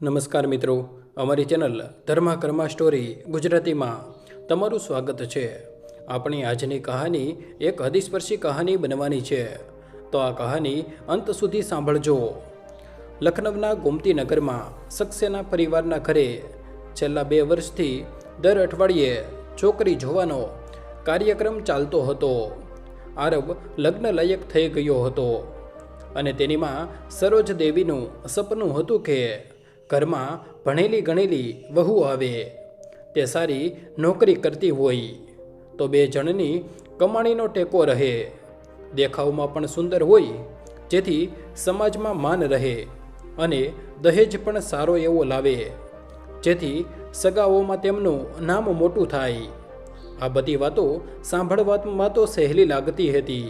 નમસ્કાર મિત્રો, અમારી ચેનલ ધર્મા કર્મા સ્ટોરી ગુજરાતીમાં તમારું સ્વાગત છે। આપણી આજની કહાની એક હૃદયસ્પર્શી કહાની બનવાની છે, તો આ કહાની અંત સુધી સાંભળજો। લખનૌના ગોમતી નગરમાં સક્સેના પરિવારના ઘરે છેલ્લા 2 વર્ષથી દર અઠવાડિયે છોકરી જોવાનો કાર્યક્રમ ચાલતો હતો। આરબ લગ્ન લાયક થઈ ગયો હતો અને તેનીમાં સરોજ દેવીનું સપનું હતું કે ઘરમાં ભણેલી ગણેલી વહુ આવે, તે સારી નોકરી કરતી હોય તો 2 જણની કમાણીનો ટેકો રહે, દેખાવમાં પણ સુંદર હોય જેથી સમાજમાં માન રહે અને દહેજ પણ સારો એવો લાવે જેથી સગાઓમાં તેમનું નામ મોટું થાય। આ બધી વાતો સાંભળવામાં તો સહેલી લાગતી હતી,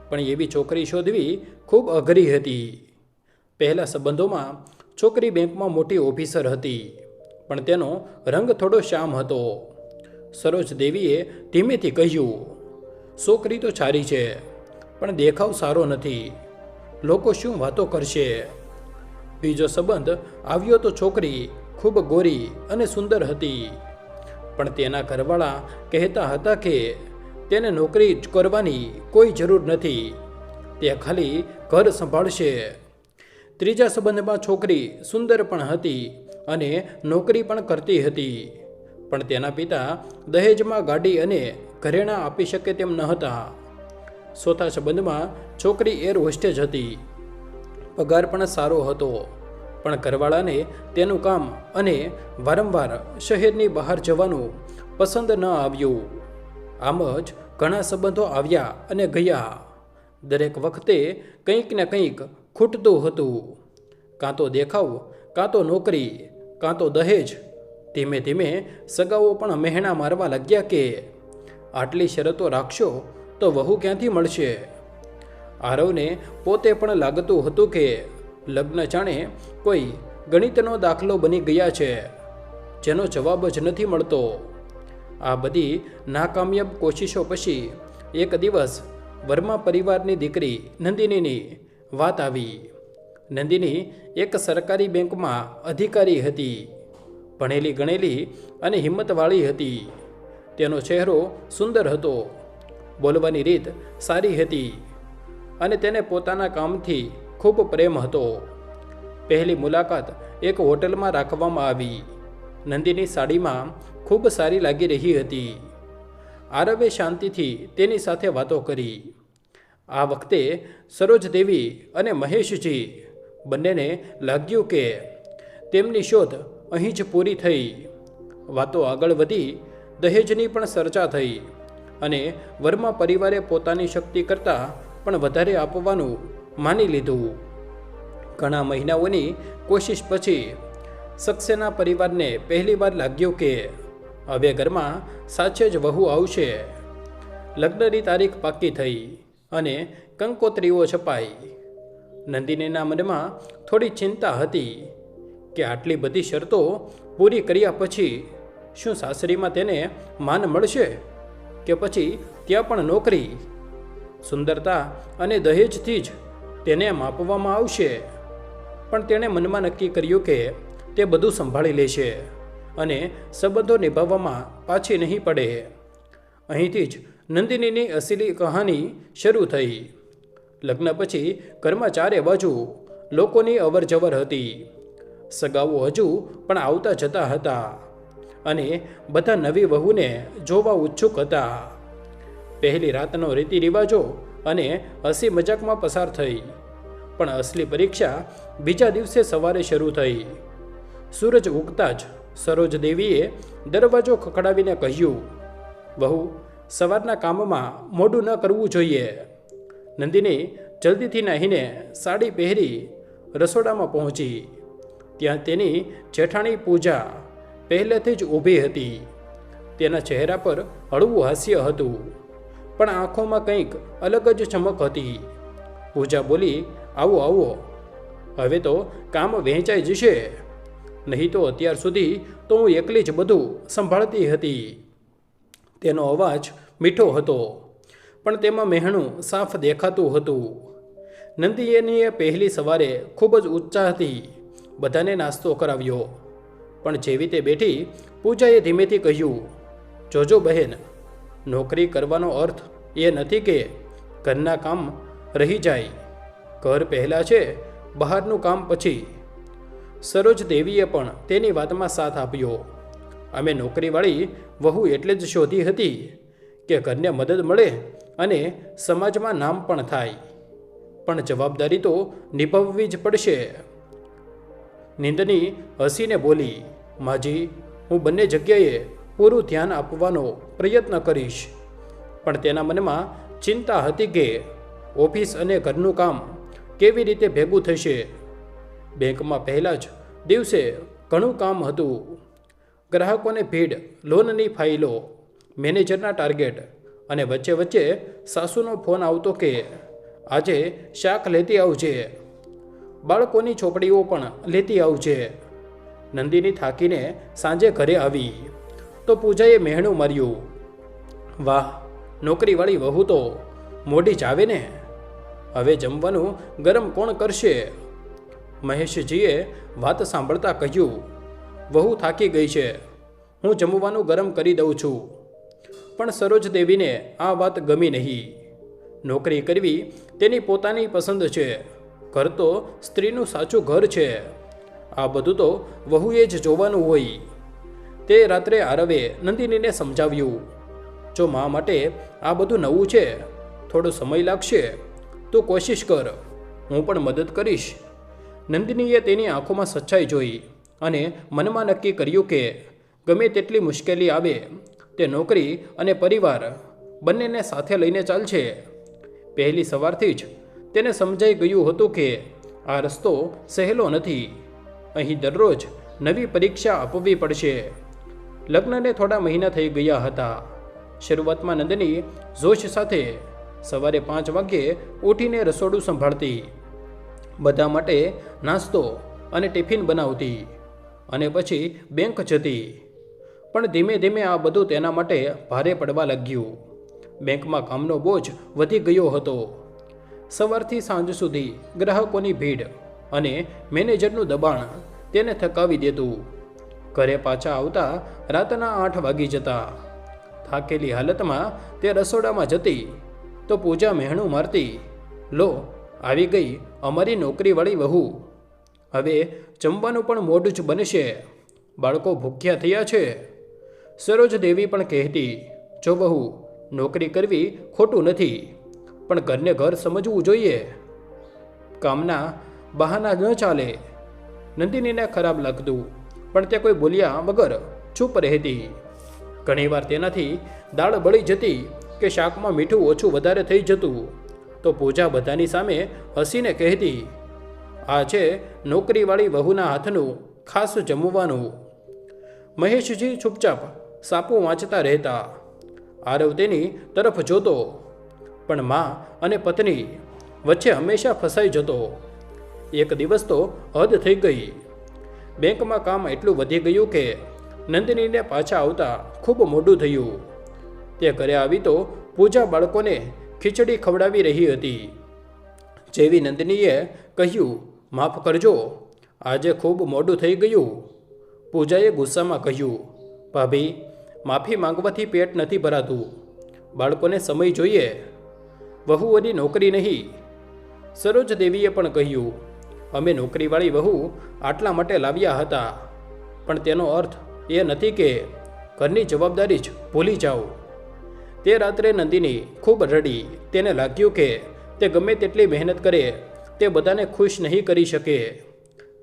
પણ એવી છોકરી શોધવી ખૂબ અઘરી હતી। પહેલા સંબંધોમાં છોકરી બેંકમાં મોટી ઓફિસર હતી, પણ તેનો રંગ થોડો શ્યામ હતો। સરોજ દેવીએ ધીમેથી કહ્યું, છોકરી તો સારી છે પણ દેખાવ સારો નથી, લોકો શું વાતો કરશે? બીજો સંબંધ આવ્યો તો છોકરી ખૂબ ગોરી અને સુંદર હતી, પણ તેના ઘરવાળા કહેતા હતા કે તેને નોકરી કરવાની કોઈ જરૂર નથી, તે ખાલી ઘર સંભાળશે। ત્રીજા સંબંધમાં છોકરી સુંદર પણ હતી અને નોકરી પણ કરતી હતી, પણ તેના પિતા દહેજમાં ગાડી અને ઘરેણાં આપી શકે તેમ ન હતા। ચોથા સંબંધમાં છોકરી એર હોસ્ટેજ હતી, પગાર પણ સારો હતો, પણ ઘરવાળાને તેનું કામ અને વારંવાર શહેરની બહાર જવાનું પસંદ ન આવ્યું। આમ જ ઘણા સંબંધો આવ્યા અને ગયા, દરેક વખતે કંઈક ને કંઈક ખૂટતું હતું, કાં તો દેખાવ, કાં તો નોકરી, કાં તો દહેજ। ધીમે ધીમે સગાઓ પણ મહેણા મારવા લાગ્યા કે આટલી શરતો રાખશો તો વહુ ક્યાંથી મળશે? આરવને પોતે પણ લાગતું હતું કે લગ્ન જાણે કોઈ ગણિતનો દાખલો બની ગયા છે, જેનો જવાબ જ નથી મળતો। આ બધી નાકામયાબ કોશિશો પછી એક દિવસ વર્મા પરિવારની દીકરી નંદિનીની વાત આવી। નંદિની એક સરકારી બેંકમાં અધિકારી હતી, ભણેલી ગણેલી અને હિંમતવાળી હતી। તેનો ચહેરો સુંદર હતો, બોલવાની રીત સારી હતી અને તેને પોતાના કામથી ખૂબ પ્રેમ હતો। પહેલી મુલાકાત એક હોટલમાં રાખવામાં આવી। નંદિની સાડીમાં ખૂબ સારી લાગી રહી હતી। આરવે શાંતિથી તેની સાથે વાતો કરી। આ વખતે સરોજ દેવી અને મહેશજી બંનેને લાગ્યું કે તેમની શોધ અહીં જ પૂરી થઈ। વાતો આગળ વધી, દહેજની પણ ચર્ચા થઈ અને વર્મા પરિવારે પોતાની શક્તિ કરતાં પણ વધારે આપવાનું માની લીધું। ઘણા મહિનાઓની કોશિશ પછી સક્સેના પરિવારને પહેલીવાર લાગ્યું કે હવે ઘરમાં સાચે જ વહુ આવશે। લગ્નની તારીખ પાકી થઈ અને કંકોત્રીઓ છપાઈ। નંદિનીના મનમાં થોડી ચિંતા હતી કે આટલી બધી શરતો પૂરી કર્યા પછી શું સાસરીમાં તેને માન મળશે કે પછી ત્યાં પણ નોકરી, સુંદરતા અને દહેજથી જ તેને માપવામાં આવશે? પણ તેણે મનમાં નક્કી કર્યું કે તે બધું સંભાળી લેશે અને સંબંધો નિભાવવામાં પાછી નહીં પડે। અહીંથી જ નંદિનીની અસલી કહાની શરૂ થઈ। લગ્ન પછી ઘરમાં ચારે બાજુ લોકોની અવરજવર હતી, સગાઓ હજુ પણ આવતા જતા હતા અને બધા નવી વહુને જોવા ઉત્સુક હતા। પહેલી રાતનો રીતિરિવાજો અને હસી મજાકમાં પસાર થઈ, પણ અસલી પરીક્ષા બીજા દિવસે સવારે શરૂ થઈ। સૂરજ ઉગતા જ સરોજ દેવીએ દરવાજો ખખડાવીને કહ્યું, વહુ, સવારના કામમાં મોડું ન કરવું જોઈએ। નંદિની જલ્દીથી નાહીને સાડી પહેરી રસોડામાં પહોંચી। ત્યાં તેની જેઠાણી પૂજા પહેલેથી જ ઊભી હતી। તેના ચહેરા પર હળવું હાસ્ય હતું, પણ આંખોમાં કંઈક અલગ જ ચમક હતી। પૂજા બોલી, આવો આવો, હવે તો કામ વહેંચાઈ જશે, નહીં તો અત્યાર સુધી તો હું એકલી જ બધું સંભાળતી હતી। તેનો અવાજ મીઠો હતો, પણ તેમાં મહેણું સાફ દેખાતું હતું। નંદિનીએ પહેલી સવારે ખૂબ જ ઉત્સાહથી બધાને નાસ્તો કરાવ્યો. પણ જેવી તે બેઠી, પૂજાએ ધીમેથી કહ્યું, જોજો બહેન, નોકરી કરવાનો અર્થ એ નથી કે ઘરના કામ રહી જાય. ઘર પહેલાં છે, બહારનું કામ પછી. સરોજ દેવીએ પણ તેની વાતમાં સાથ આપ્યો. અમે નોકરીવાળી વહુ એટલે જ શોધી હતી કે ઘરને મદદ મળે અને સમાજમાં નામ પણ થાય. પણ જવાબદારી તો નિભાવવી જ પડશે. નિંદની હસીને બોલી, માજી, હું બંને જગ્યાએ પૂરું ધ્યાન આપવાનો પ્રયત્ન કરીશ. પણ તેના મનમાં ચિંતા હતી કે ઓફિસ અને ઘરનું કામ કેવી રીતે ભેગું થશે. બેંકમાં પહેલાં જ દિવસે ઘણું કામ હતું. ગ્રાહકોને ભીડ, લોનની ફાઇલો, મેનેજરના ટાર્ગેટ અને વચ્ચે વચ્ચે સાસુનો ફોન આવતો કે આજે શાક લેતી આવજે, બાળકોની ચોપડીઓ પણ લેતી આવજે. નંદિની થાકીને સાંજે ઘરે આવી તો પૂજાએ મહેણું માર્યું, વાહ, નોકરીવાળી વહુ તો મોડી જ આવે ને. હવે જમવાનું ગરમ કોણ કરશે? મહેશજીએ વાત સાંભળતા કહ્યું, વહુ થાકી ગઈ છે, હું જમવાનું ગરમ કરી દઉં છું. પણ સરોજ દેવીને આ વાત ગમી નહીં. નોકરી કરવી તેની પોતાની પસંદ છે. ઘર તો સ્ત્રીનું સાચું ઘર છે. આ બધું તો વહુએ જ જોવાનું હોય. તે રાત્રે આરવે નંદિનીને સમજાવ્યું, જો મા માટે આ બધું નવું છે, થોડો સમય લાગશે, તું કોશિશ કર, હું પણ મદદ કરીશ. નંદિનીએ તેની આંખોમાં સચ્ચાઈ જોઈ અને મનમાં નક્કી કર્યું કે ગમે તેટલી મુશ્કેલી આવે, તે નોકરી અને પરિવાર બંનેને સાથે લઈને ચાલશે. પહેલી સવારથી જ તેને સમજાઈ ગયું હતું કે આ રસ્તો સહેલો નથી. અહીં દરરોજ નવી પરીક્ષા આપવી પડશે. લગ્નને થોડા મહિના થઈ ગયા હતા. શરૂઆતમાં નંદિની જોશ સાથે સવારે 5 વાગ્યે ઉઠીને રસોડું સંભાળતી, બધા માટે નાસ્તો અને ટિફિન બનાવતી અને પછી બેંક જતી. પણ ધીમે ધીમે આ બધું તેના માટે ભારે પડવા લાગ્યું. બેંકમાં કામનો બોજ વધી ગયો હતો. સવારથી સાંજ સુધી ગ્રાહકોની ભીડ અને મેનેજરનું દબાણ તેને થકાવી દેતું. ઘરે પાછા આવતા રાતના 8 વાગી જતા. થાકેલી હાલતમાં તે રસોડામાં જતી તો પૂજા મહેણું મારતી, લો, આવી ગઈ અમારી નોકરીવાળી વહુ. હવે જમવાનું પણ મોડું જ બનશે, બાળકો ભૂખ્યા થયા છે. સરોજ દેવી પણ કહેતી, જો વહુ, નોકરી કરવી ખોટું નથી, પણ ઘરને ઘર સમજવું જોઈએ. કામના બહાના ન ચાલે. નંદિનીને ખરાબ લાગતું, પણ તે કોઈ બોલ્યા વગર ચૂપ રહેતી. ઘણીવાર તેનાથી દાળ બળી જતી કે શાકમાં મીઠું ઓછું વધારે થઈ જતું તો પૂજા બધાની સામે હસીને કહેતી, આ છે નોકરીવાળી વહુના હાથનું ખાસ જમવાનું. મહેશજી ચૂપચાપ સાપું વાંચતા રહેતા. આરવ તેની તરફ જોતો, પણ મા અને પત્ની વચ્ચે હંમેશા ફસાઈ જતો. એક દિવસ તો હદ થઈ ગઈ. બેંકમાં કામ એટલું વધી ગયું કે નંદિનીને પાછા આવતા ખૂબ મોડું થયું. તે ઘરે આવી તો પૂજા બાળકોને ખીચડી ખવડાવી રહી હતી. જેવી નંદિનીએ કહ્યું, માફ કરજો, આજે ખૂબ મોડું થઈ ગયું. પૂજાએ ગુસ્સામાં કહ્યું, ભાભી, માફી માંગવાથી પેટ નથી ભરાતું, બાળકોને સમય જોઈએ, વહુઓની નોકરી નહીં. સરોજ દેવીએ પણ કહ્યું, અમે નોકરીવાળી વહુ આટલા માટે લાવ્યા હતા, પણ તેનો અર્થ એ નથી કે ઘરની જવાબદારી જ ભૂલી જાઓ. તે રાત્રે નંદિની ખૂબ રડી. તેને લાગ્યું કે તે ગમે તેટલી મહેનત કરે તે બધાને ખુશ નહીં કરી શકે.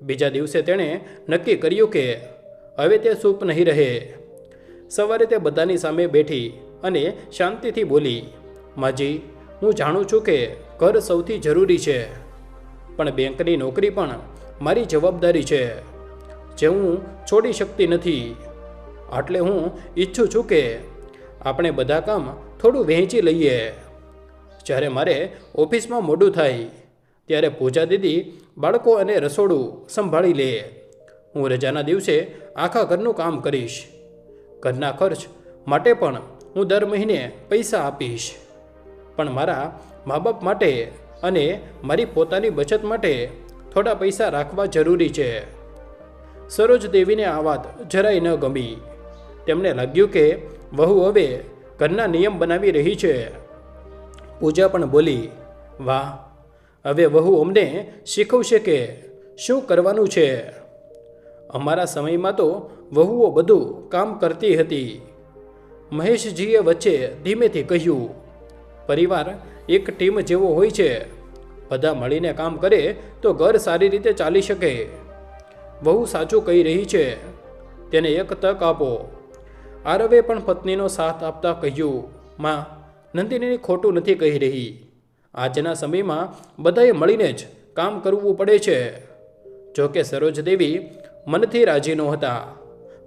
બીજા દિવસે તેણે નક્કી કર્યું કે હવે તે ચૂપ નહીં રહે. સવારે તે બધાની સામે બેઠી અને શાંતિથી બોલી, માજી, હું જાણું છું કે ઘર સૌથી જરૂરી છે, પણ બેંકની નોકરી પણ મારી જવાબદારી છે, જે હું છોડી શકતી નથી. આટલે હું ઈચ્છું છું કે આપણે બધા કામ થોડું વહેંચી લઈએ. જ્યારે મારે ઓફિસમાં મોડું થાય ત્યારે પૂજા દીદી બાળકો અને રસોડું સંભાળી લે. હું રજાના દિવસે આખા ઘરનું કામ કરીશ. ઘરના ખર્ચ માટે પણ હું દર મહિને પૈસા આપીશ, પણ મારા મા બાપ માટે અને મારી પોતાની બચત માટે થોડા પૈસા રાખવા જરૂરી છે. સરોજ દેવીને આ વાત જરાય ન ગમી. તેમને લાગ્યું કે વહુ હવે ઘરના નિયમ બનાવી રહી છે. પૂજા પણ બોલી, વાહ, હવે વહુ અમને શીખવશે કે શું કરવાનું છે. અમારા સમયમાં તો વહુઓ બધું કામ કરતી હતી. મહેશજીએ વચ્ચે ધીમેથી કહ્યું, પરિવાર એક ટીમ જેવો હોય છે. બધા મળીને કામ કરે તો ઘર સારી રીતે ચાલી શકે. વહુ સાચું કહી રહી છે, તેને એક તક આપો. આરવે પણ પત્નીનો સાથ આપતા કહ્યું, માં, નંદિની ખોટું નથી કહી રહી. આજના સમયમાં બધાએ મળીને જ કામ કરવું પડે છે. જોકે સરોજ દેવી મનથી રાજી નહોતા,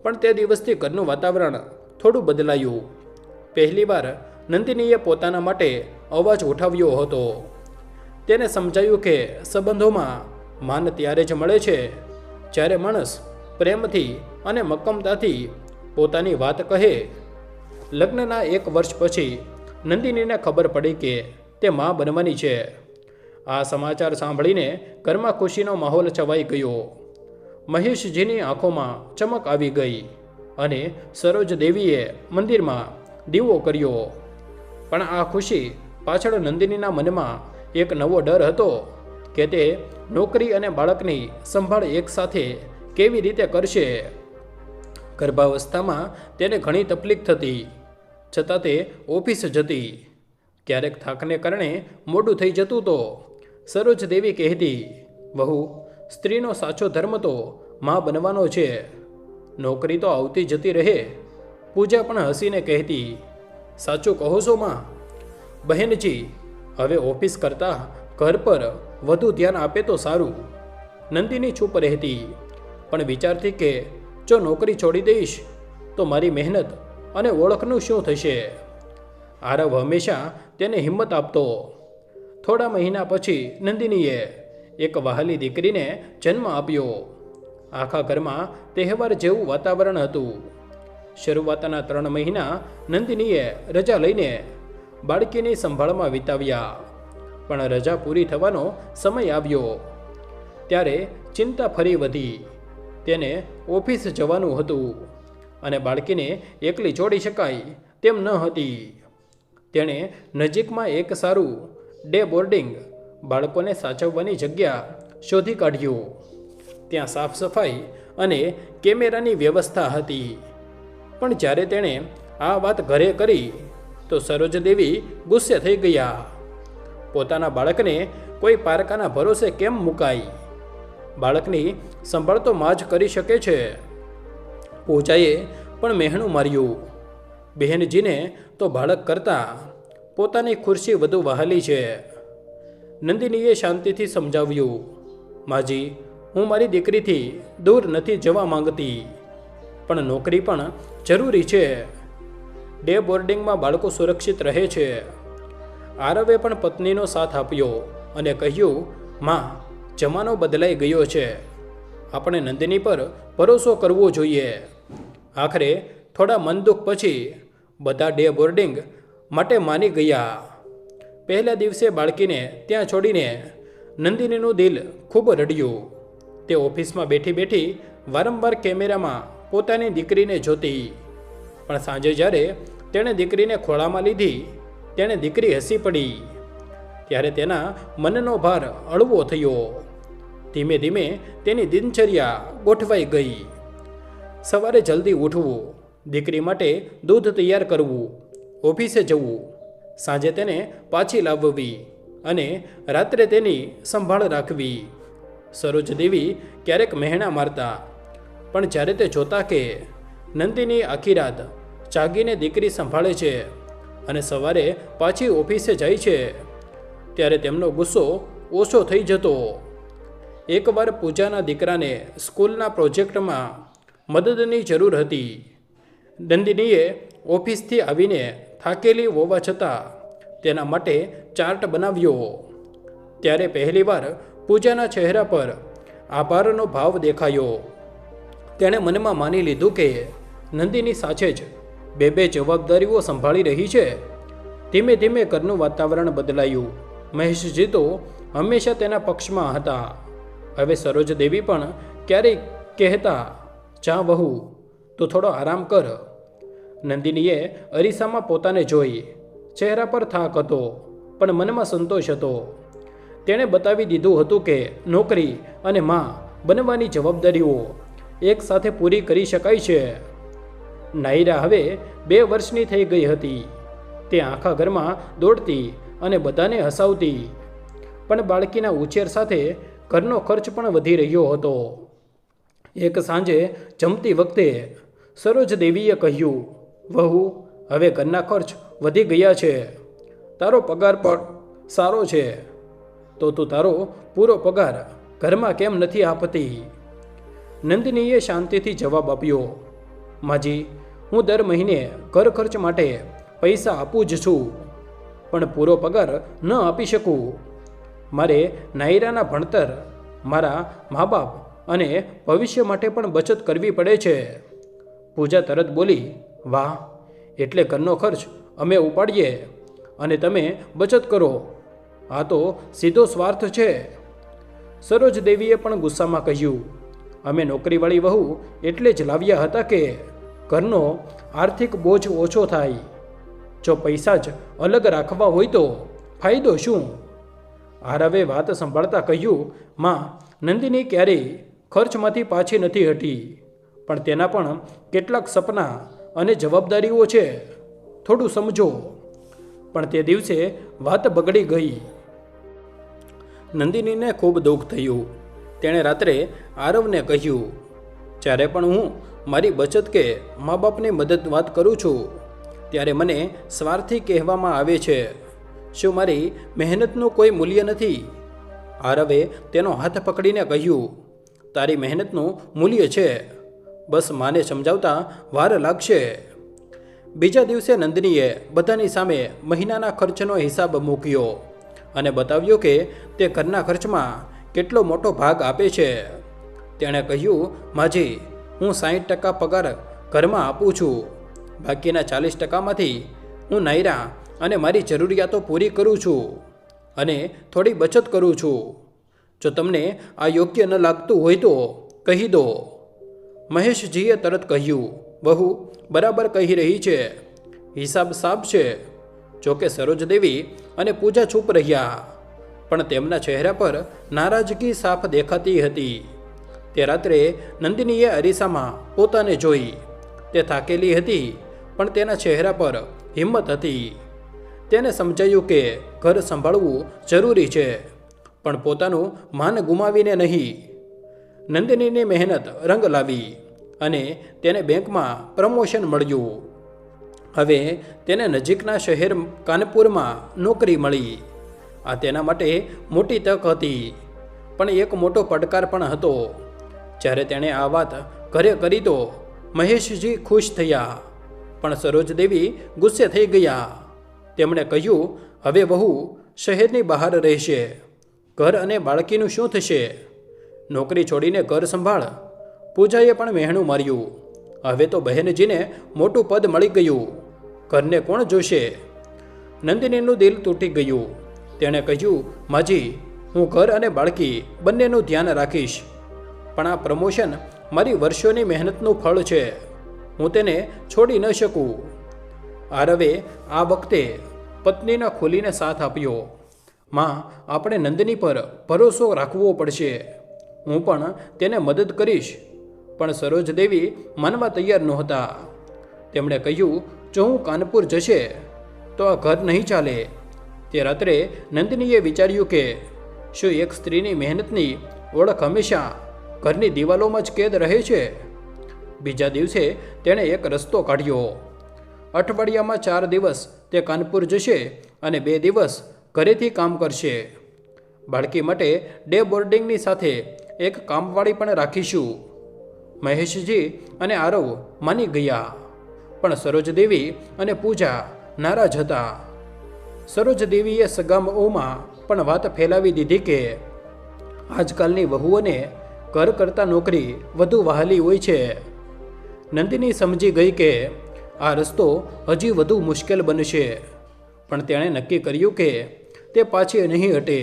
પણ તે દિવસથી ઘરનું વાતાવરણ થોડું બદલાયું. પહેલીવાર નંદિનીએ પોતાના માટે અવાજ ઉઠાવ્યો હતો. તેને સમજાયું કે સંબંધોમાં માન ત્યારે જ મળે છે જ્યારે માણસ પ્રેમથી અને મક્કમતાથી પોતાની વાત કહે. લગ્નના 1 વર્ષ પછી નંદિનીને ખબર પડી કે તે મા બનવાની છે. આ સમાચાર સાંભળીને ઘરમાં ખુશીનો માહોલ છવાઈ ગયો. મહેશજીની આંખોમાં ચમક આવી ગઈ અને સરોજ દેવીએ મંદિરમાં દીવો કર્યો. પણ આ ખુશી પાછળ નંદિનીના મનમાં એક નવો ડર હતો કે તે નોકરી અને બાળકની સંભાળ એકસાથે કેવી રીતે કરશે. ગર્ભાવસ્થામાં તેને ઘણી તકલીફ થતી, છતાં તે ઓફિસ જતી. ક્યારેક થાકને કારણે મોડું થઈ જતું તો સરોજ દેવી કહેતી, વહુ, સ્ત્રીનો સાચો ધર્મ તો મા બનવાનો છે. નોકરી તો આવતી જતી રહે. પૂજા પણ હસીને કહેતી, સાચું કહો છો માં? બહેનજી, હવે ઓફિસ કરતાં ઘર પર વધુ ધ્યાન આપે તો સારું. નંદિની ચૂપ રહેતી, પણ વિચારતી કે જો નોકરી છોડી દઈશ તો મારી મહેનત અને ઓળખનું શું થશે. આરવ હંમેશા તેને હિંમત આપતો. થોડા મહિના પછી નંદિનીએ એક વહાલી દીકરીને જન્મ આપ્યો. આખા ઘરમાં તહેવાર જેવું વાતાવરણ હતું. શરૂઆતના 3 મહિના નંદિનીએ રજા લઈને બાળકીની સંભાળમાં વિતાવ્યા. પણ રજા પૂરી થવાનો સમય આવ્યો ત્યારે ચિંતા ફરી વધી. તેને ઓફિસ જવાનું હતું અને બાળકીને એકલી છોડી શકાય તેમ ન હતી. તેણે નજીકમાં એક સારું ડે બોર્ડિંગ બાળકોને સાચવવાની જગ્યા શોધી કાઢ્યું. ત્યાં સાફ સફાઈ અને કેમેરાની વ્યવસ્થા હતી. પણ જ્યારે તેણે આ વાત ઘરે કરી તો સરોજ દેવી ગુસ્સે થઈ ગયા. પોતાના બાળકને કોઈ પારકાના ભરોસે કેમ મુકાય? બાળકની સંભાળ તો માં જ કરી શકે છે. પૂજાએ પણ મહેણું માર્યું. બહેનજીને તો બાળક કરતાં પોતાની ખુરશી વધુ વહાલી છે. નંદિનીએ શાંતિથી સમજાવ્યું, માજી, હું મારી દીકરીથી દૂર નથી જવા માંગતી, પણ નોકરી પણ જરૂરી છે. ડે બોર્ડિંગમાં બાળકો સુરક્ષિત રહે છે. આરવે પણ પત્નીનો સાથ આપ્યો અને કહ્યું, માં, જમાનો બદલાઈ ગયો છે. આપણે નંદિની પર ભરોસો કરવો જોઈએ. આખરે થોડા મન દુઃખ પછી બધા ડે બોર્ડિંગ માટે માની ગયા. પહેલા દિવસે બાળકીને ત્યાં છોડીને નંદિનીનું દિલ ખૂબ રડ્યું. તે ઓફિસમાં બેઠી બેઠી વારંવાર કેમેરામાં પોતાની દીકરીને જોતી. પણ સાંજે જ્યારે તેણે દીકરીને ખોળામાં લીધી, તેણે દીકરી હસી પડી. ત્યારે તેના મનનો ભાર હળવો થયો. ધીમે ધીમે તેની દિનચર્યા ગોઠવાઈ ગઈ. સવારે જલ્દી ઉઠવું, દીકરી માટે દૂધ તૈયાર કરવું, ઓફિસે જવું, સાંજે તેને પાછી લાવવી અને રાત્રે તેની સંભાળ રાખવી. સરોજ દેવી ક્યારેક મહેણા મારતા, પણ જ્યારે તે જોતા કે નંદિની આખી રાત જાગીને દીકરી સંભાળે છે અને સવારે પાછી ઓફિસે જાય છે, ત્યારે તેમનો ગુસ્સો ઓછો થઈ જતો. એકવાર પૂજાના દીકરાને સ્કૂલના પ્રોજેક્ટમાં મદદની જરૂર હતી. નંદિનીએ ઓફિસથી આવીને થાકેલી હોવા છતાં તેના માટે ચાર્ટ બનાવ્યો. ત્યારે પહેલીવાર પૂજાના ચહેરા પર આભારનો ભાવ દેખાયો. તેણે મનમાં માની લીધું કે નંદિની સાચે જ બે જવાબદારીઓ સંભાળી રહી છે. ધીમે ધીમે ઘરનું વાતાવરણ બદલાયું. મહેશજી તો હંમેશા તેના પક્ષમાં હતા. હવે સરોજ દેવી પણ ક્યારેય કહેતા, જા વહુ, તું થોડો આરામ કર. નંદિનીએ અરીસામાં પોતાને જોઈ. ચહેરા પર થાક હતો, પણ મનમાં સંતોષ હતો. તેણે બતાવી દીધું હતું કે નોકરી અને માં બનવાની જવાબદારીઓ એક સાથે પૂરી કરી શકાય છે. નાયરા હવે 2 વર્ષની થઈ ગઈ હતી. તે આખા ઘરમાં દોડતી અને બધાને હસાવતી, પણ બાળકીના ઉછેર સાથે ઘરનો ખર્ચ પણ વધી રહ્યો હતો. એક સાંજે જમતી વખતે સરોજદેવીએ કહ્યું, વહુ, હવે ઘરના ખર્ચ વધી ગયા છે. તારો પગાર પણ સારો છે, તો તું તારો પૂરો પગાર ઘરમાં કેમ નથી આપતી? નંદિનીએ શાંતિથી જવાબ આપ્યો, માજી, હું દર મહિને ઘર ખર્ચ માટે પૈસા આપું જ છું, પણ પૂરો પગાર ન આપી શકું. મારે નાયરાના ભણતર, મારા મા બાપ અને ભવિષ્ય માટે પણ બચત કરવી પડે છે. પૂજા તરત બોલી, વાહ, એટલે ઘરનો ખર્ચ અમે ઉપાડીએ અને તમે બચત કરો? આ તો સીધો સ્વાર્થ છે. સરોજદેવીએ પણ ગુસ્સામાં કહ્યું, અમે નોકરીવાળી વહુ એટલે જ લાવ્યા હતા કે ઘરનો આર્થિક બોજ ઓછો થાય. જો પૈસા જ અલગ રાખવા હોય તો ફાયદો શું? આરવે વાત સંભાળતા કહ્યું, માં, નંદિની ક્યારેય ખર્ચમાંથી પાછી નથી હટી, પણ તેના પણ કેટલાક સપના અને જવાબદારીઓ છે. થોડું સમજો. પણ તે દિવસે વાત બગડી ગઈ. નંદિનીને ખૂબ દુઃખ થયું. તેણે રાત્રે આરવને કહ્યું, જ્યારે પણ હું મારી બચત કે મા બાપની મદદ વાત કરું છું, ત્યારે મને સ્વાર્થી કહેવામાં આવે છે. શું મારી મહેનતનું કોઈ મૂલ્ય નથી? આરવે તેનો હાથ પકડીને કહ્યું, તારી મહેનતનું મૂલ્ય છે. બસ માને સમજાવતા વાર લાગશે. બીજા દિવસે નંદિનીએ બધાની સામે મહિનાના ખર્ચનો હિસાબ મૂક્યો અને બતાવ્યો કે તે ઘરના ખર્ચમાં કેટલો મોટો ભાગ આપે છે. તેણે કહ્યું, માજી, હું 60% પગાર ઘરમાં આપું છું. બાકીના 40%માંથી હું નાયરા અને મારી જરૂરિયાતો પૂરી કરું છું અને થોડી બચત કરું છું. જો તમને આ યોગ્ય ન લાગતું હોય તો કહી દો. મહેશજીએ તરત કહ્યું, બહુ બરાબર કહી રહી છે, હિસાબ સાફ છે. જોકે સરોજદેવી અને પૂજા ચૂપ રહ્યા, પણ તેમના ચહેરા પર નારાજગી સાફ દેખાતી હતી. તે રાત્રે નંદિનીએ અરીસામાં પોતાને જોઈ. તે થાકેલી હતી, પણ તેના ચહેરા પર હિંમત હતી. તેને સમજાયું કે ઘર સંભાળવું જરૂરી છે, પણ પોતાનું માન ગુમાવીને નહીં. નંદિનીની મહેનત રંગ લાવી અને તેને બેંકમાં પ્રમોશન મળ્યું. હવે તેને નજીકના શહેર કાનપુરમાં નોકરી મળી. આ તેના માટે મોટી તક હતી, પણ એક મોટો પડકાર પણ હતો. જ્યારે તેણે આ વાત ઘરે કરી તો મહેશજી ખુશ થયા, પણ સરોજદેવી ગુસ્સે થઈ ગયા. તેમણે કહ્યું, હવે વહુ શહેરની બહાર રહેશે. ઘર અને બાળકીનું શું થશે? નોકરી છોડીને ઘર સંભાળ. પૂજાએ પણ મહેણું માર્યું. હવે તો બહેનજીને મોટું પદ મળી ગયું. ઘરને કોણ જોશે? નંદિનીનું દિલ તૂટી ગયું. તેણે કહ્યું, માજી, હું ઘર અને બાળકી બંનેનું ધ્યાન રાખીશ, પણ આ પ્રમોશન મારી વર્ષોની મહેનતનું ફળ છે. હું તેને છોડી ન શકું. આરવે આ વખતે પત્નીને ખોલીને સાથ આપ્યો. માં, આપણે નંદિની પર ભરોસો રાખવો પડશે. હું પણ તેને મદદ કરીશ. પણ સરોજદેવી માનવા તૈયાર નહોતા. તેમણે કહ્યું, જો હું કાનપુર જશે તો આ ઘર નહીં ચાલે. તે રાત્રે નંદિનીએ વિચાર્યું કે શું એક સ્ત્રીની મહેનતની ઓળખ હંમેશા ઘરની દિવાલોમાં જ કેદ રહે છે? બીજા દિવસે તેણે એક રસ્તો કાઢ્યો. અઠવાડિયામાં 4 દિવસ તે કાનપુર જશે અને 2 દિવસ ઘરેથી કામ કરશે. બાળકી માટે ડે બોર્ડિંગની સાથે એક કામવાળી પણ રાખીશું. મહેશજી અને આરવ માની ગયા, પણ સરોજદેવી અને પૂજા નારાજ હતા. સરોજદેવીએ સગાઓમાં પણ વાત ફેલાવી દીધી કે આજકાલની વહુઓને ઘર કરતાં નોકરી વધુ વહાલી હોય છે. નંદિની સમજી ગઈ કે આ રસ્તો હજી વધુ મુશ્કેલ બનશે, પણ તેણે નક્કી કર્યું કે તે પાછી નહીં હટે.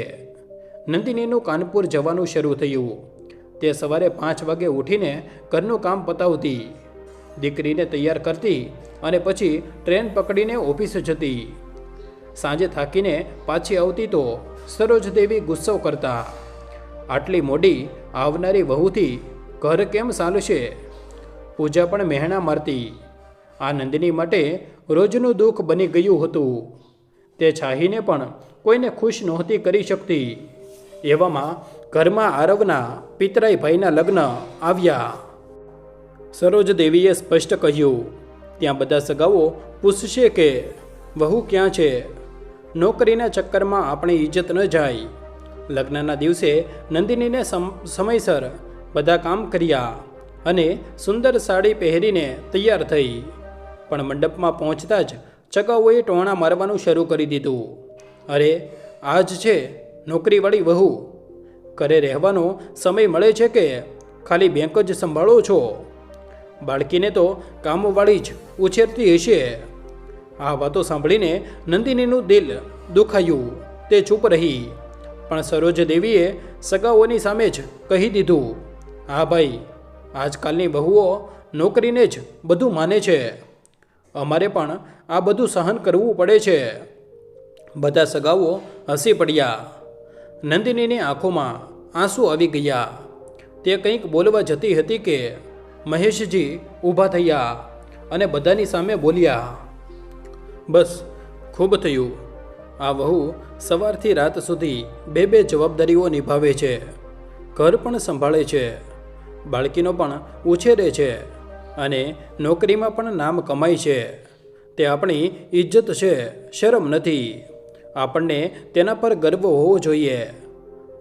નંદિનીનું કાનપુર જવાનું શરૂ થયું. તે સવારે 5 વાગે ઉઠીને ઘરનું કામ પતાવતી, દીકરીને તૈયાર કરતી અને પછી ટ્રેન પકડીને ઓફિસ જતી. સાંજે થાકીને પાછી આવતી તો સરોજદેવી ગુસ્સો કરતા, આટલી મોડી આવનારી વહુથી ઘર કેમ ચાલશે? પૂજા પણ મહેણા મારતી. આ નંદિની માટે રોજનું દુઃખ બની ગયું હતું. તે ચાહીને પણ કોઈને ખુશ નહોતી કરી શકતી. એવામાં ઘરમાં આરવના પિતરાઈ ભાઈના લગ્ન આવ્યા. સરોજદેવીએ સ્પષ્ટ કહ્યું, ત્યાં બધા સગાઓ પૂછશે કે વહુ ક્યાં છે? નોકરીના ચક્કરમાં આપણી ઇજ્જત ન જાય. લગ્નના દિવસે નંદિનીને સમયસર બધા કામ કર્યા અને સુંદર સાડી પહેરીને તૈયાર થઈ. પણ મંડપમાં પહોંચતા જ ચગાઓએ ટોણા મારવાનું શરૂ કરી દીધું. અરે, આજ છે નોકરીવાળી વહુ. ઘરે રહેવાનો સમય મળે છે કે ખાલી બેંક જ સંભાળો છો? બાળકીને તો કામવાળી જ ઉછેરતી હશે. આ વાતો સાંભળીને નંદિનીનું દિલ દુખાયું. તે ચૂપ રહી. પણ સરોજદેવીએ સગાઓની સામે જ કહી દીધું, હા ભાઈ, આજકાલની વહુઓ નોકરીને જ બધું માને છે. અમારે પણ આ બધું સહન કરવું પડે છે. બધા સગાઓ હસી પડ્યા. નંદિનીની આંખોમાં આંસુ આવી ગયા. તે કંઈક બોલવા જતી હતી કે મહેશજી ઊભા થયા અને બધાની સામે બોલ્યા, બસ ખૂબ થયું. આ વહુ સવારથી રાત સુધી બે જવાબદારીઓ નિભાવે છે. ઘર પણ સંભાળે છે, બાળકીનો પણ ઉછેરે છે અને નોકરીમાં પણ નામ કમાય છે. તે આપણી ઇજ્જત છે, શરમ નથી. આપણને તેના પર ગર્વ હોવો જોઈએ.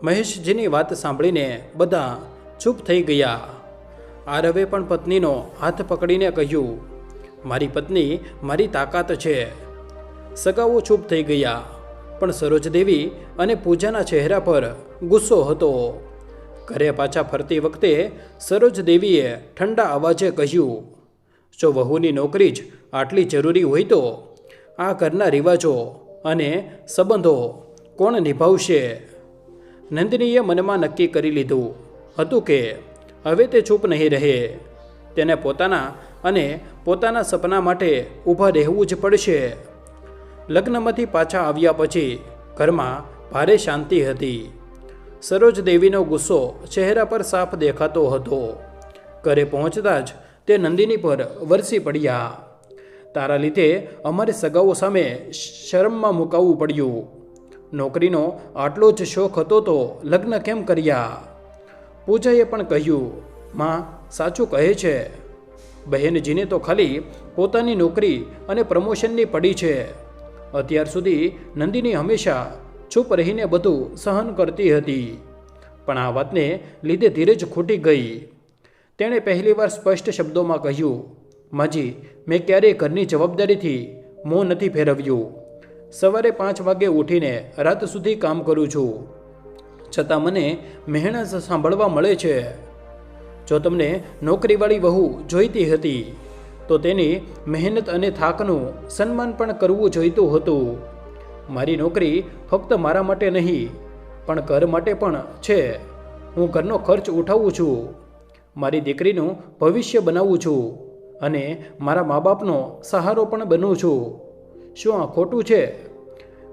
મહેશજીની વાત સાંભળીને બધા ચૂપ થઈ ગયા. આરવે પણ પત્નીનો હાથ પકડીને કહ્યું, મારી પત્ની મારી તાકાત છે. સગાઓ ચૂપ થઈ ગયા. પણ સરોજદેવી અને પૂજાના ચહેરા પર ગુસ્સો હતો. ઘરે પાછા ફરતી વખતે સરોજદેવીએ ઠંડા અવાજે કહ્યું, જો વહુની નોકરી જ આટલી જરૂરી હોય તો આ ઘરના રિવાજો અને સંબંધો કોણ નિભાવશે? નંદિનીએ મનમાં નક્કી કરી લીધું હતું કે હવે તે ચૂપ નહીં રહે. તેને પોતાના અને પોતાના સપના માટે ઊભા રહેવું જ પડશે. લગ્નમાંથી પાછા આવ્યા પછી ઘરમાં ભારે શાંતિ હતી. સરોજદેવીનો ગુસ્સો ચહેરા પર સાફ દેખાતો હતો. ઘરે પહોંચતા જ તે નંદિની પર વરસી પડ્યા. તારા લીધે અમારે સગાઓ સામે શરમમાં મુકાવવું પડ્યું. નોકરીનો આટલો જ શોખ હતો તો લગ્ન કેમ કર્યા? પૂજાએ પણ કહ્યું, માં સાચું કહે છે. બહેનજીને તો ખાલી પોતાની નોકરી અને પ્રમોશનની પડી છે. અત્યાર સુધી નંદિની હંમેશા ચૂપ રહીને બધું સહન કરતી હતી. પણ આ વાતને લીધે ધીરજ ખૂટી ગઈ. તેણે પહેલીવાર સ્પષ્ટ શબ્દોમાં કહ્યું, માજી, મેં ક્યારેય ઘરની જવાબદારીથી મોં નથી ફેરવ્યું. સવારે 5 વાગે ઉઠીને રાત સુધી કામ કરું છું, છતાં મને મહેનત સાંભળવા મળે છે. જો તમને નોકરીવાળી વહુ જોઈતી હતી તો તેની મહેનત અને થાકનું સન્માન પણ કરવું જોઈતું હતું. મારી નોકરી ફક્ત મારા માટે નહીં પણ ઘર માટે પણ છે. હું ઘરનો ખર્ચ ઉઠાવું છું, મારી દીકરીનું ભવિષ્ય બનાવું છું અને મારા મા બાપનો સહારો પણ બનું છું. શું આ ખોટું છે?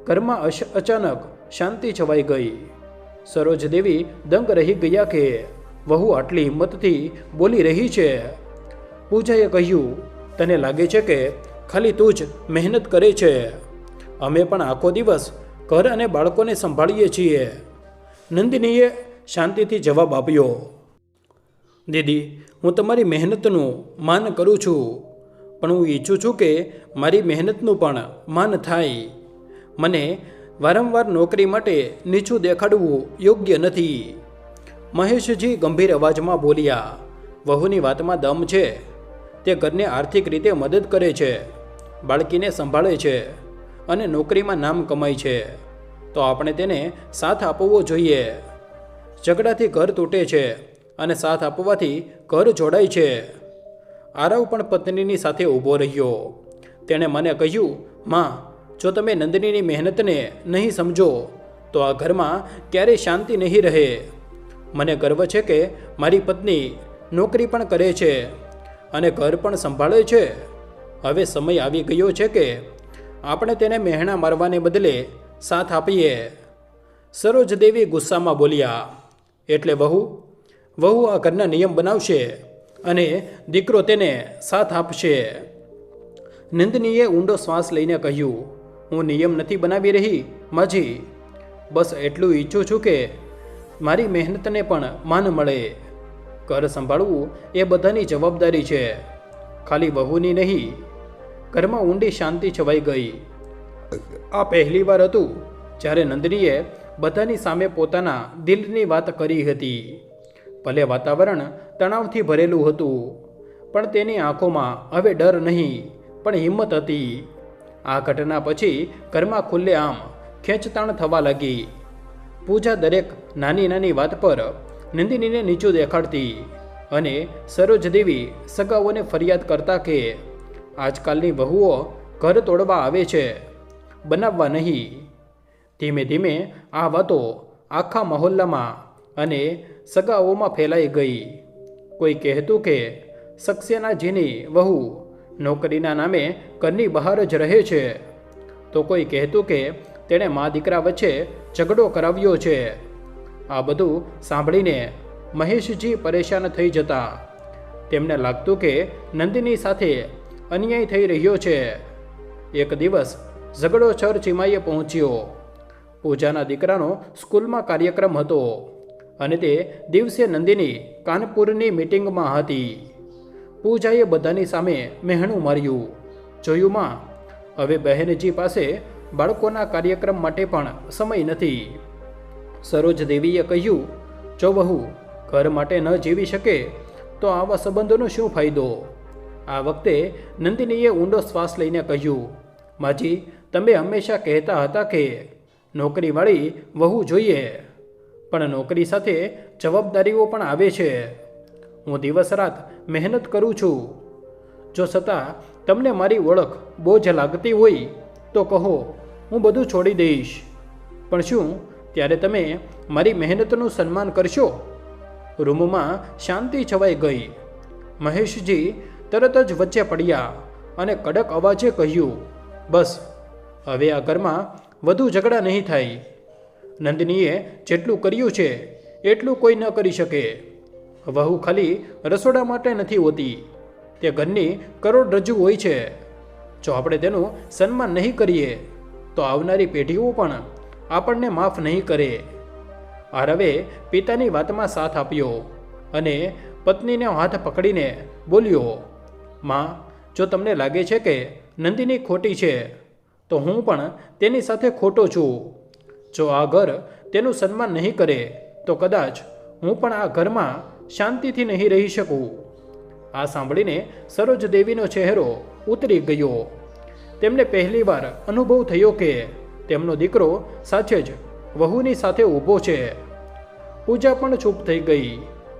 ઘરમાં અચાનક શાંતિ છવાઈ ગઈ. સરોજદેવી દંગ રહી ગયા કે વહુ આટલી હિંમતથી બોલી રહી છે. પૂજાએ કહ્યું, તને લાગે છે કે ખાલી તું જ મહેનત કરે છે? અમે પણ આખો દિવસ ઘર અને બાળકોને સંભાળીએ છીએ. નંદિનીએ શાંતિથી જવાબ આપ્યો, દીદી, હું તમારી મહેનતનું માન કરું છું, પણ હું ઈચ્છું છું કે મારી મહેનતનું પણ માન થાય. મને વારંવાર નોકરી માટે નીચું દેખાડવું યોગ્ય નથી. મહેશજી ગંભીર અવાજમાં બોલ્યા, વહુની વાતમાં દમ છે. તે ઘરને આર્થિક રીતે મદદ કરે છે, બાળકીને સંભાળે છે અને નોકરીમાં નામ કમાય છે, તો આપણે તેને સાથ આપવો જોઈએ. ઝઘડાથી ઘર તૂટે છે અને સાથ આપવાથી ઘર જોડાય છે. આરવ પણ પત્નીની સાથે ઊભો રહ્યો. તેણે મને કહ્યું, માં, જો તમે નંદિનીની મહેનતને નહીં સમજો તો આ ઘરમાં ક્યારેય શાંતિ નહીં રહે. મને ગર્વ છે કે મારી પત્ની નોકરી પણ કરે છે અને ઘર પણ સંભાળે છે. હવે સમય આવી ગયો છે કે આપણે તેને મહેણા મારવાને બદલે સાથ આપીએ. સરોજદેવી ગુસ્સામાં બોલ્યા, એટલે વહુ આ ઘરના નિયમ બનાવશે અને દીકરો તેને સાથ આપશે. નંદિનીએ ઊંડો શ્વાસ લઈને કહ્યું, હું નિયમ નથી બનાવી રહી માજી. બસ એટલું ઈચ્છું છું કે મારી મહેનતને પણ માન મળે. ઘર સંભાળવું એ બધાની જવાબદારી છે, ખાલી વહુની નહીં. ઘરમાં ઊંડી શાંતિ છવાઈ ગઈ. આ પહેલી વાર હતું જ્યારે નંદિનીએ બધાની સામે પોતાના દિલની વાત કરી હતી. ભલે વાતાવરણ તણાવથી ભરેલું હતું, પણ તેની આંખોમાં હવે ડર નહીં પણ હિંમત હતી. આ ઘટના પછી ઘરમાં ખુલ્લેઆમ ખેંચતાણ થવા લાગી. પૂજા દરેક નાની નાની વાત પર નંદિનીને નીચું દેખાડતી અને સરોજદેવી સગાઓને ફરિયાદ કરતા કે આજકાલની વહુઓ ઘર તોડવા આવે છે, બનાવવા નહીં. ધીમે ધીમે આ વાતો આખા મહોલ્લામાં અને સગાઓમાં ફેલાઈ ગઈ. કોઈ કહેતું કે સક્સેનાજીની વહુ નોકરીના નામે ઘરની બહાર જ રહે છે, તો કોઈ કહેતું કે તેણે મા દીકરા વચ્ચે ઝઘડો કરાવ્યો છે. આ બધું સાંભળીને મહેશજી પરેશાન થઈ જતા. તેમને લાગતું કે નંદિની સાથે અન્યાય થઈ રહ્યો છે. એક દિવસ ઝઘડો ચરચીમાએ પહોંચ્યો. પૂજાના દીકરાનો સ્કૂલમાં કાર્યક્રમ હતો અને તે દિવસે નંદિની કાનપુરની મીટિંગમાં હતી. પૂજાએ બધાની સામે મહેણું માર્યું, જોયું માં, હવે બહેનજી પાસે બાળકોના કાર્યક્રમ માટે પણ સમય નથી. સરોજદેવીએ કહ્યું, જો વહુ ઘર માટે ન જીવી શકે તો આવા સંબંધોનો શું ફાયદો? આ વખતે નંદિનીએ ઊંડો શ્વાસ લઈને કહ્યું, માજી, તમે હંમેશા કહેતા હતા કે નોકરીવાળી વહુ જોઈએ, પણ નોકરી સાથે જવાબદારીઓ પણ આવે છે. હું દિવસ રાત મહેનત કરું છું. જો છતાં તમને મારી ઓળખ બોજ લાગતી હોય તો કહો, હું બધું છોડી દઈશ. પણ શું ત્યારે તમે મારી મહેનતનું સન્માન કરશો? રૂમમાં શાંતિ છવાઈ ગઈ. મહેશજી તરત જ વચ્ચે પડ્યા અને કડક અવાજે કહ્યું, બસ હવે આ ઘરમાં વધુ ઝઘડા નહીં થાય. નંદિનીએ જેટલું કર્યું છે એટલું કોઈ ન કરી શકે. વહુ ખાલી રસોડા માટે નથી હોતી, તે ઘરની કરોડરજ્જુ હોય છે. જો આપણે તેનું સન્માન નહીં કરીએ તો આવનારી પેઢીઓ પણ આપણને માફ નહીં કરે. આરવે પિતાની વાતમાં સાથ આપ્યો અને પત્નીને હાથ પકડીને બોલ્યો, માં, જો તમને લાગે છે કે નંદિની ખોટી છે તો હું પણ તેની સાથે ખોટો છું. જો આ ઘર તેનું સન્માન નહીં કરે તો કદાચ હું પણ આ ઘરમાં શાંતિથી નહીં રહી શકું. આ સાંભળીને સરોજદેવીનો ચહેરો ઉતરી ગયો. તેમને પહેલીવાર અનુભવ થયો કે તેમનો દીકરો સાચે જ વહુની સાથે ઊભો છે. પૂજા પણ ચૂપ થઈ ગઈ.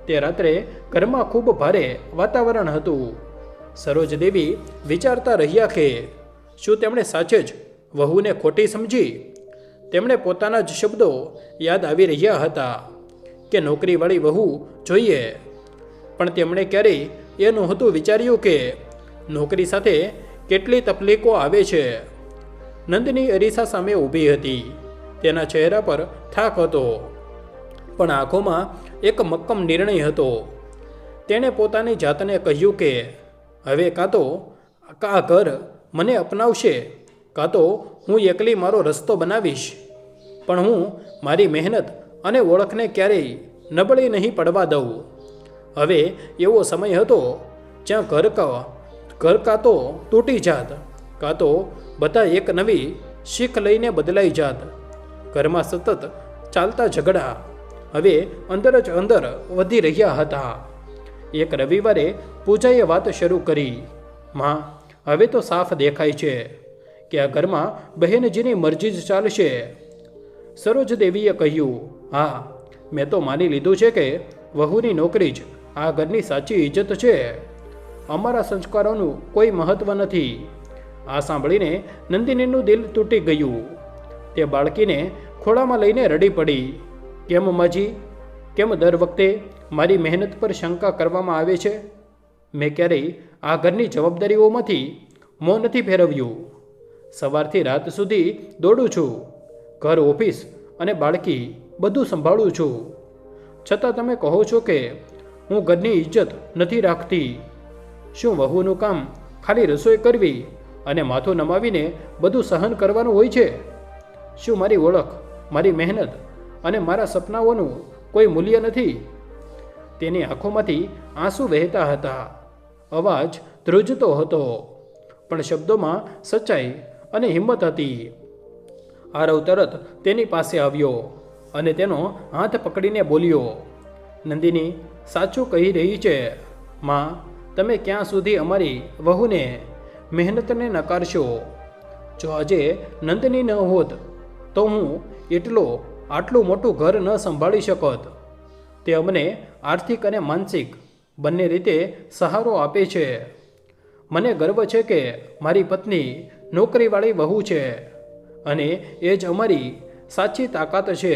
તે રાત્રે ઘરમાં ખૂબ ભારે વાતાવરણ હતું. સરોજદેવી વિચારતા રહ્યા કે શું તેમણે સાચે જ વહુને ખોટી સમજી? તેમણે પોતાના જ શબ્દો યાદ આવી રહ્યા હતા કે નોકરીવાળી વહુ જોઈએ, પણ તેમણે ક્યારેય એ નહોતું વિચાર્યું કે નોકરી સાથે કેટલી તકલીફો આવે છે. નંદિની અરીસા સામે ઊભી હતી. તેના ચહેરા પર થાક હતો, પણ આંખોમાં એક મક્કમ નિર્ણય હતો. તેણે પોતાની જાતને કહ્યું કે હવે કાં તો આ ઘર મને અપનાવશે, કાં તો હું એકલી મારો રસ્તો બનાવીશ. પણ હું મારી મહેનત અને ઓળખને ક્યારેય નબળી નહીં પડવા દઉં. હવે એવો સમય હતો જ્યાં ઘર કાં તો તૂટી જાત, કાં તો બધા એક નવી શીખ લઈને બદલાઈ જાત. ઘરમાં સતત ચાલતા ઝઘડા હવે અંદર જ અંદર વધી રહ્યા હતા. એક રવિવારે પૂજાએ વાત શરૂ કરી, માં, હવે તો સાફ દેખાય છે કે આ ઘરમાં બહેનજીની મરજી જ ચાલશે. સરોજદેવીએ કહ્યું, હા, મેં તો માની લીધું છે કે વહુની નોકરી જ આ ઘરની સાચી ઇજ્જત છે. અમારા સંસ્કારોનું કોઈ મહત્ત્વ નથી. આ સાંભળીને નંદિનીનું દિલ તૂટી ગયું. તે બાળકીને ખોળામાં લઈને રડી પડી, કેમ માજી, કેમ દર વખતે મારી મહેનત પર શંકા કરવામાં આવે છે? મેં ક્યારેય આ ઘરની જવાબદારીઓમાંથી મોં નથી ફેરવ્યું. સવારથી રાત સુધી દોડું છું. ઘર, ઓફિસ અને બાળકી બધું સંભાળું છું. છતાં તમે કહો છો કે હું ઘરની ઇજ્જત નથી રાખતી. શું વહુનું કામ ખાલી રસોઈ કરવી અને માથું નમાવીને બધું સહન કરવાનું હોય છે? શું મારી ઓળખ, મારી મહેનત અને મારા સપનાઓનું કોઈ મૂલ્ય નથી? તેની આંખોમાંથી આંસુ વહેતા હતા. અવાજ ધ્રુજતો હતો, પણ શબ્દોમાં સચ્ચાઈ અને હિંમત હતી. આરવ તરત તેની પાસે આવ્યો અને તેનો હાથ પકડીને બોલ્યો, નંદિની સાચું કહી રહી છે. માં, તમે ક્યાં સુધી અમારી વહુને, મહેનતને નકારશો? જો આજે નંદિની ન હોત તો હું આટલું મોટું ઘર ન સંભાળી શકત. તે અમને આર્થિક અને માનસિક બંને રીતે સહારો આપે છે. મને ગર્વ છે કે મારી પત્ની નોકરીવાળી વહુ છે અને એ જ અમારી સાચી તાકાત છે.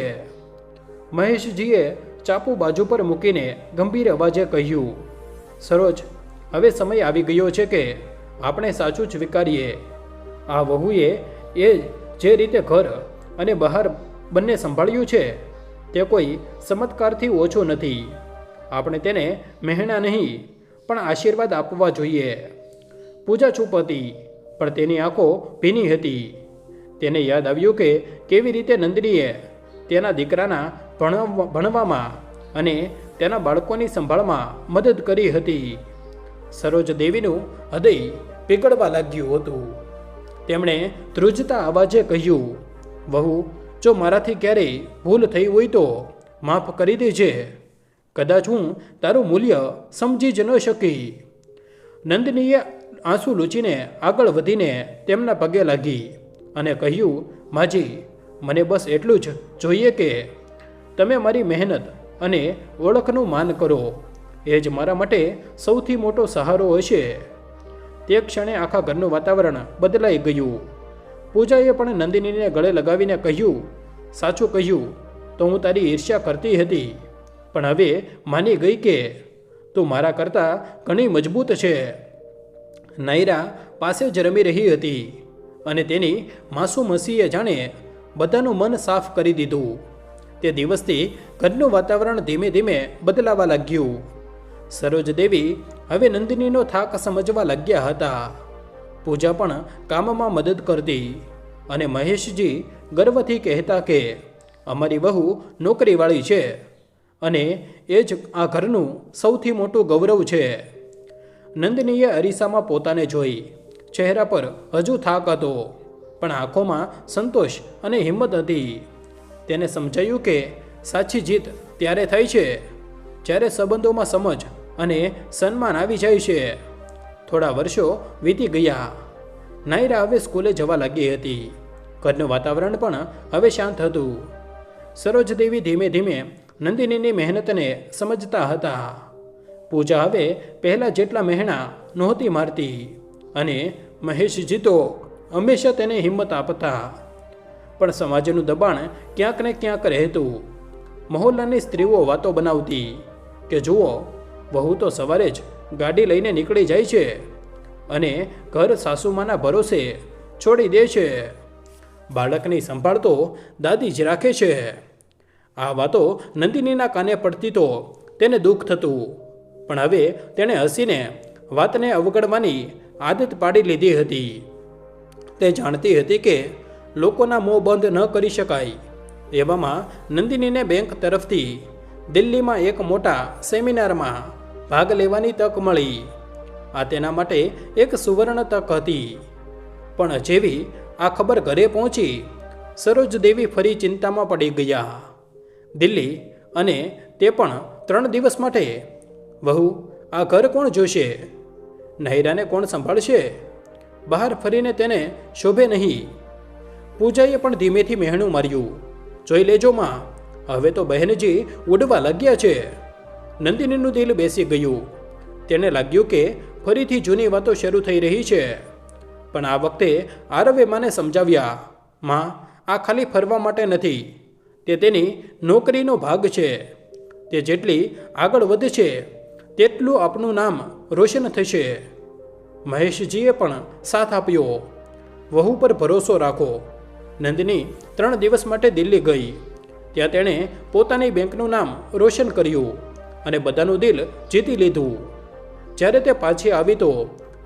મહેશજીએ ચાપુ બાજુ પર મૂકીને ગંભીર અવાજે કહ્યું, સરોજ, હવે સમય આવી ગયો છે કે આપણે સાચું સ્વીકારીએ. આ વહુએ જે રીતે ઘર અને બહાર બંને સંભાળ્યું છે તે કોઈ ચમત્કારથી ઓછું નથી. આપણે તેને મહેણા નહીં પણ આશીર્વાદ આપવા જોઈએ. પૂજા ચૂપ હતી, પણ તેની આંખો ભીની હતી. તેને યાદ આવ્યું કે કેવી રીતે નંદિનીએ તેના દીકરાના ભણવામાં અને તેના બાળકોની સંભાળમાં મદદ કરી હતી. સરોજ દેવીનું હૃદય પીગળવા લાગ્યું હતું. તેમણે ધ્રુજતા અવાજે કહ્યું, વહુ, જો મારાથી ક્યારેય ભૂલ થઈ હોય તો માફ કરી દેજે. કદાચ હું તારું મૂલ્ય સમજી જ ન શકી. નંદિનીએ આંસુ લૂછીને આગળ વધીને તેમના પગે લાગી અને કહ્યું, માજી, મને બસ એટલું જ જોઈએ કે તમે મારી મહેનત અને ઓળખનું માન કરો. એ જ મારા માટે સૌથી મોટો સહારો હશે. તે ક્ષણે આખા ઘરનું વાતાવરણ બદલાઈ ગયું. પૂજાએ પણ નંદિનીને ગળે લગાવીને કહ્યું, સાચું કહ્યું તો હું તારી ઈર્ષ્યા કરતી હતી, પણ હવે માની ગઈ કે તું મારા કરતાં ઘણી મજબૂત છે. નાયરા પાસે જ રમી રહી હતી અને તેની માસૂમ હસીએ જાણે બધાનું મન સાફ કરી દીધું. તે દિવસથી ઘરનું વાતાવરણ ધીમે ધીમે બદલાવા લાગ્યું. સરોજ દેવી હવે નંદિનીનો થાક સમજવા લાગ્યા હતા. પૂજા પણ કામમાં મદદ કરતી અને મહેશજી ગર્વથી કહેતા કે અમારી વહુ નોકરીવાળી છે અને એ જ આ ઘરનું સૌથી મોટું ગૌરવ છે. નંદિનીએ અરીસામાં પોતાને જોઈ. ચહેરા પર હજુ થાક હતો, પણ આંખોમાં સંતોષ અને હિંમત હતી. તેને સમજાયું કે સાચી જીત ત્યારે થાય છે જ્યારે સંબંધોમાં સમજ અને સન્માન આવી જાય છે. થોડા વર્ષો વીતી ગયા. નાયરા હવે સ્કૂલે જવા લાગી હતી. ઘરનું વાતાવરણ પણ હવે શાંત હતું. સરોજ દેવી ધીમે ધીમે નંદિનીની મહેનતને સમજતા હતા. પૂજા હવે પહેલાં જેટલા મહેણા નહોતી મારતી અને મહેશજી તો હંમેશા તેને હિંમત આપતા. પણ સમાજનું દબાણ ક્યાંક ને ક્યાંક રહેતું. મહોલ્લાની સ્ત્રીઓ વાતો બનાવતી કે જુઓ, વહુ તો સવારે જ ગાડી લઈને નીકળી જાય છે અને ઘર સાસુમાના ભરોસે છોડી દે છે. બાળકની સંભાળ તો દાદી જ રાખે છે. આ વાતો નંદિનીના કાને પડતી તો તેને દુઃખ થતું, પણ હવે તેણે હસીને વાતને અવગણવાની આદત પાડી લીધી હતી. તે જાણતી હતી કે લોકોના મોં બંધ ન કરી શકાય. એવામાં નંદિનીને બેંક તરફથી દિલ્હીમાં એક મોટા સેમિનારમાં ભાગ લેવાની તક મળી. આ તેના માટે એક સુવર્ણ તક હતી. પણ જેવી આ ખબર ઘરે પહોંચી, સરોજ દેવી ફરી ચિંતામાં પડી ગયા. દિલ્હી, અને તે પણ 3 દિવસ માટે. વહુ, આ ઘર કોણ જોશે? નૈરાને કોણ સંભાળશે? બહાર ફરીને તેને શોભે નહીં. પૂજાએ પણ ધીમેથી મહેણું માર્યું. જોઈ લેજો માં, હવે તો બહેનજી ઉડવા લાગ્યા છે. નંદિનીનું દિલ બેસી ગયું. તેને લાગ્યું કે ફરીથી જૂની વાતો શરૂ થઈ રહી છે. પણ આ વખતે આરવે માને સમજાવ્યા, માં, આ ખાલી ફરવા માટે નથી. તે તેની નોકરીનો ભાગ છે. તે જેટલી આગળ વધશે તેટલું આપનું નામ રોશન થશે. મહેશજીએ પણ સાથ આપ્યો. વહુ પર ભરોસો રાખો. નંદિની 3 દિવસ માટે દિલ્હી ગઈ. ત્યાં તેણે પોતાની બેંકનું નામ રોશન કર્યું અને બધાનું દિલ જીતી લીધું. જ્યારે તે પાછી આવી તો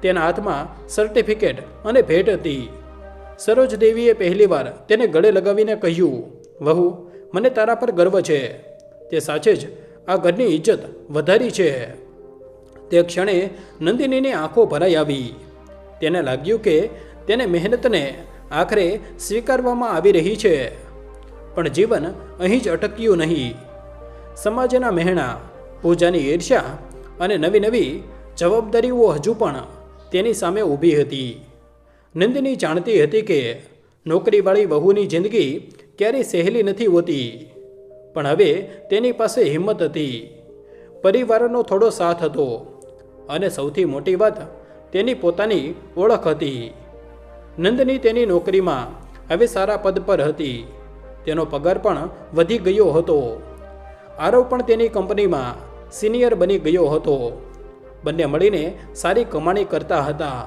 તેના હાથમાં સર્ટિફિકેટ અને ભેટ હતી. સરોજ દેવીએ પહેલીવાર તેને ગળે લગાવીને કહ્યું, વહુ, મને તારા પર ગર્વ છે. તે સાચે જ આ ઘરની ઇજ્જત વધારી છે. તે ક્ષણે નંદિનીની આંખો ભરાઈ આવી. તેને લાગ્યું કે તેને મહેનતને આખરે સ્વીકારવામાં આવી રહી છે. પણ જીવન અહીં જ અટક્યું નહીં. સમાજના મહેણા, પૂજાની ઈર્ષ્યા અને નવી નવી જવાબદારીઓ હજુ પણ તેની સામે ઊભી હતી. નંદિની જાણતી હતી કે નોકરીવાળી વહુની જિંદગી ક્યારેય સહેલી નથી હોતી. પણ હવે તેની પાસે હિંમત હતી, પરિવારનો થોડો સાથ હતો અને સૌથી મોટી વાત તેની પોતાની ઓળખ હતી. નંદિની તેની નોકરીમાં હવે સારા પદ પર હતી. તેનો પગાર પણ વધી ગયો હતો. આરવ પણ તેની કંપનીમાં સિનિયર બની ગયો હતો. બંને મળીને સારી કમાણી કરતા હતા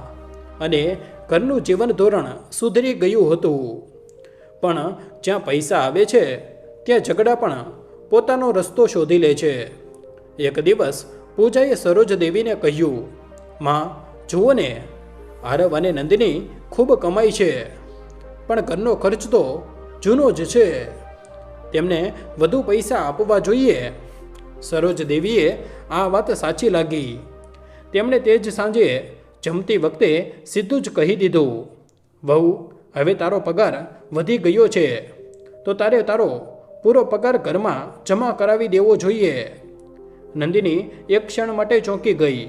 અને ઘરનું જીવન ધોરણ સુધરી ગયું હતું. પણ જ્યાં પૈસા આવે છે ત્યાં ઝઘડા પણ પોતાનો રસ્તો શોધી લે છે. એક દિવસ પૂજાએ સરોજ દેવીને કહ્યું, માં, જુઓ ને, આરવ અને નંદિની ખૂબ કમાઈ છે, પણ ઘરનો ખર્ચ તો જૂનો જ છે. તેમને વધુ પૈસા આપવા જોઈએ. સરોજ દેવીએ આ વાત સાચી લાગી. તેમણે તે જ સાંજે જમતી વખતે સીધું જ કહી દીધું, વહુ, હવે તારો પગાર વધી ગયો છે તો તારે તારો પૂરો પગાર ઘરમાં જમા કરાવી દેવો જોઈએ. નંદિની એક ક્ષણ માટે ચોંકી ગઈ.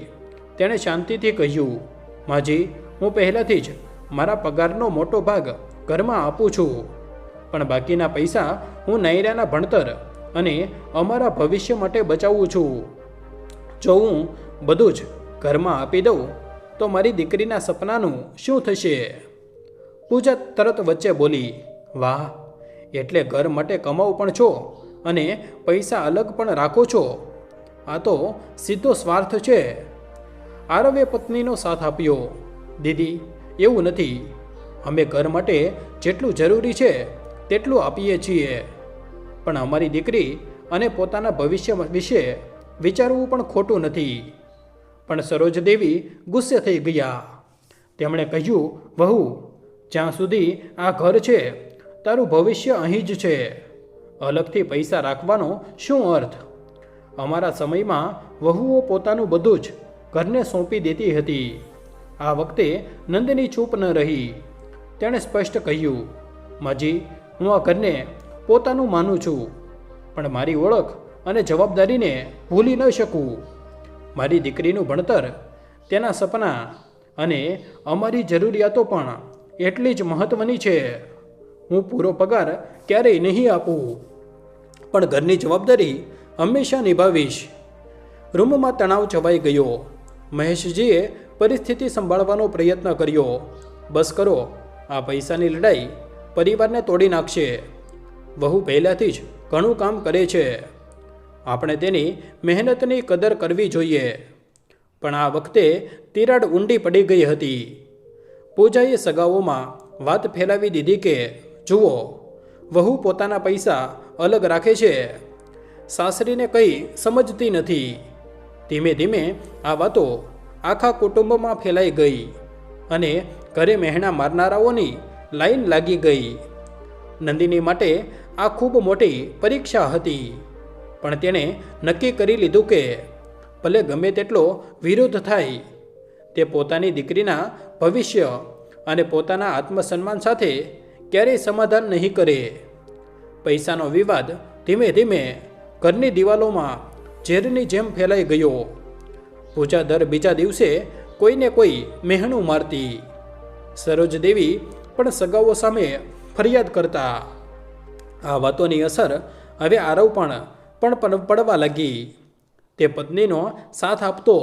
તેણે શાંતિથી કહ્યું, માજી, હું પહેલાંથી જ મારા પગારનો મોટો ભાગ ઘરમાં આપું છું, પણ બાકીના પૈસા હું નૈરાના ભણતર અને અમારા ભવિષ્ય માટે બચાવું છું. જો હું બધું જ ઘરમાં આપી દઉં તો મારી દીકરીના સપનાનું શું થશે? પૂજા તરત વચ્ચે બોલી, વાહ, એટલે ઘર માટે કમાવું પણ છો અને પૈસા અલગ પણ રાખો છો. આ તો સીધો સ્વાર્થ છે. આરવે પત્નીનો સાથ આપ્યો. દીદી, એવું નથી. અમે ઘર માટે જેટલું જરૂરી છે તેટલું આપીએ છીએ, પણ અમારી દીકરી અને પોતાના ભવિષ્ય વિશે વિચારવું પણ ખોટું નથી. પણ સરોજ દેવી ગુસ્સે થઈ ગયા. તેમણે કહ્યું, વહુ, જ્યાં સુધી આ ઘર છે તારું ભવિષ્ય અહીં જ છે. અલગથી પૈસા રાખવાનો શું અર્થ? અમારા સમયમાં વહુઓ પોતાનું બધું જ ઘરને સોંપી દેતી હતી. આ વખતે નંદિની ચૂપ ન રહી. તેણે સ્પષ્ટ કહ્યું, માજી, હું આ ઘરને પોતાનું માનું છું, પણ મારી ઓળખ અને જવાબદારીને ભૂલી ન શકું. મારી દીકરીનું ભણતર, તેના સપના અને અમારી જરૂરિયાતો પણ એટલી જ મહત્ત્વની છે. હું પૂરો પગાર ક્યારેય નહીં આપું, પણ ઘરની જવાબદારી હંમેશા નિભાવીશ. રૂમમાં તણાવ છવાઈ ગયો. મહેશજીએ પરિસ્થિતિ સંભાળવાનો પ્રયત્ન કર્યો. બસ કરો, આ પૈસાની લડાઈ પરિવારને તોડી નાખશે. વહુ પહેલાંથી જ ઘણું કામ કરે છે. આપણે તેની મહેનતની કદર કરવી જોઈએ. પણ આ વખતે તિરાડ ઊંડી પડી ગઈ હતી. પૂજાએ સગાઓમાં વાત ફેલાવી દીધી કે જુઓ, વહુ પોતાના પૈસા અલગ રાખે છે, સાસરીને કંઈ સમજતી નથી. ધીમે ધીમે આ વાતો આખા કુટુંબમાં ફેલાઈ ગઈ અને ઘરે મહેણા મારનારાઓની લાઈન લાગી ગઈ. નંદિની માટે આ ખૂબ મોટી પરીક્ષા હતી, પણ તેણે નક્કી કરી લીધું કે ભલે ગમે તેટલો વિરોધ થાય, તે પોતાની દીકરીના ભવિષ્ય અને પોતાના આત્મસન્માન સાથે ક્યારેય સમાધાન નહીં કરે. પૈસાનો વિવાદ ધીમે ધીમે ઘરની દિવાલોમાં ઝેરની જેમ ફેલાઈ ગયો. પૂજા દર બીજા દિવસે કોઈને કોઈ મહેણું મારતી. સરોજ દેવી પણ સગાઓ સામે ફરિયાદ કરતા. આ વાતોની અસર હવે આરવ પણ પડવા લાગી. તે પત્નીનો સાથ આપતો,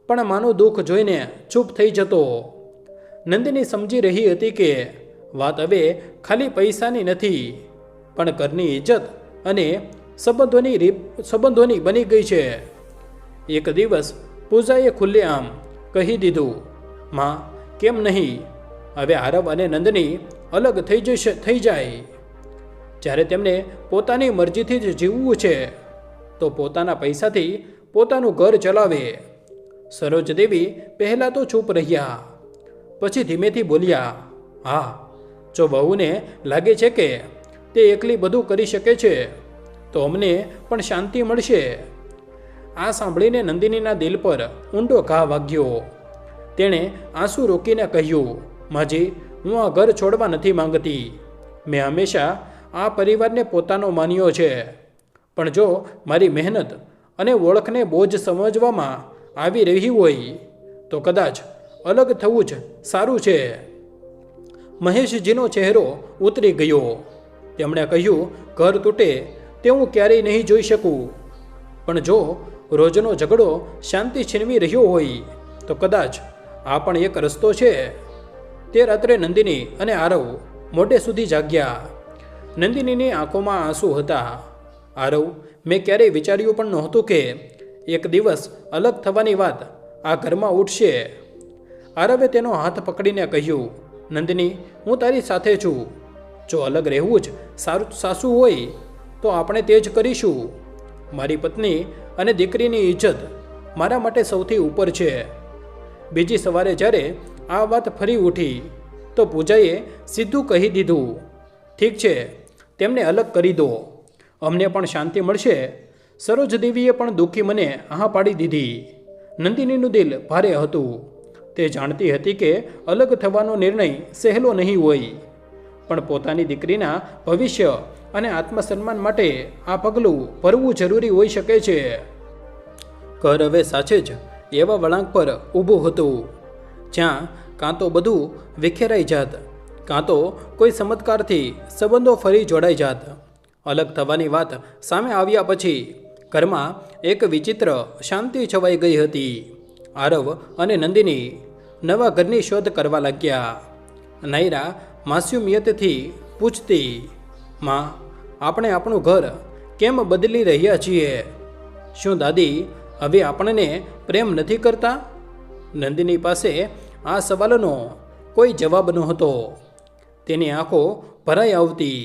પણ માનું દુઃખ જોઈને ચૂપ થઈ જતો. નંદિની સમજી રહી હતી કે વાત હવે ખાલી પૈસાની નથી, પણ ઘરની ઇજ્જત અને સંબંધોની બની ગઈ છે. એક દિવસ પૂજાએ ખુલ્લેઆમ કહી દીધું, માં કેમ નહીં, હવે આરવ અને નંદની અલગ થઈ જાય. જ્યારે તેમને પોતાની મરજીથી જ જીવવું છે તો પોતાના પૈસાથી પોતાનું ઘર ચલાવે. સરોજ દેવી પહેલાં તો ચૂપ રહ્યા, પછી ધીમેથી બોલ્યા, હા, જો વહુને લાગે છે કે તે એકલી બધું કરી શકે છે તો અમને પણ શાંતિ મળશે. આ સાંભળીને નંદિનીના દિલ પર ઊંડો ઘા વાગ્યો. તેણે આંસુ રોકીને કહ્યું, માજી, હું આ ઘર છોડવા નથી માંગતી. મેં હંમેશા આ પરિવારને પોતાનો માન્યો છે, પણ જો મારી મહેનત અને ઓળખને બોજ સમજવામાં આવી રહી હોય તો કદાચ અલગ થવું જ સારું છે. મહેશજીનો ચહેરો ઉતરી ગયો. તેમણે કહ્યું, ઘર તૂટે તે હું ક્યારેય નહીં જોઈ શકું, પણ જો રોજનો ઝઘડો શાંતિ છીનવી રહ્યો હોય તો કદાચ આ પણ એક રસ્તો છે. તે રાત્રે નંદિની અને આરવ મોડે સુધી જાગ્યા. નંદિનીની આંખોમાં આંસુ હતા. આરવ, મેં ક્યારેય વિચાર્યું પણ નહોતું કે એક દિવસ અલગ થવાની વાત આ ઘરમાં ઉઠશે. આરવે તેનો હાથ પકડીને કહ્યું, નંદિની, હું તારી સાથે છું. જો અલગ રહેવું જ સાસુ હોય તો આપણે તે જ કરીશું. મારી પત્ની અને દીકરીની ઇજ્જત મારા માટે સૌથી ઉપર છે. બીજી સવારે જ્યારે આ વાત ફરી ઉઠી તો પૂજાએ સીધું કહી દીધું, ઠીક છે, તેમને અલગ કરી દો, અમને પણ શાંતિ મળશે. સરોજ દેવીએ પણ દુઃખી મને હા પાડી દીધી. નંદિનીનું દિલ ભારે હતું. તે જાણતી હતી કે અલગ થવાનો નિર્ણય સહેલો નહીં હોય, પણ પોતાની દીકરીના ભવિષ્ય અને આત્મસન્માન માટે આ પગલું ભરવું જરૂરી હોઈ શકે છે. ઘર હવે સાચે જ એવા વળાંક પર ઊભું હતું જ્યાં કાં તો બધું વિખેરાઈ જાત, કાં તો કોઈ ચમત્કારથી સંબંધો ફરી જોડાઈ જાત. અલગ થવાની વાત સામે આવ્યા પછી ઘરમાં એક વિચિત્ર શાંતિ છવાઈ ગઈ હતી. આરવ અને નંદિની નવા ઘરની શોધ કરવા લાગ્યા. નાયરા માસ્યુમિયતથી પૂછતી, માં, આપણે આપણું ઘર કેમ બદલી રહ્યા છીએ? શું દાદી હવે આપણને પ્રેમ નથી કરતા? નંદિની પાસે આ સવાલનો કોઈ જવાબ નહોતો. તેની આંખો ભરાઈ આવતી.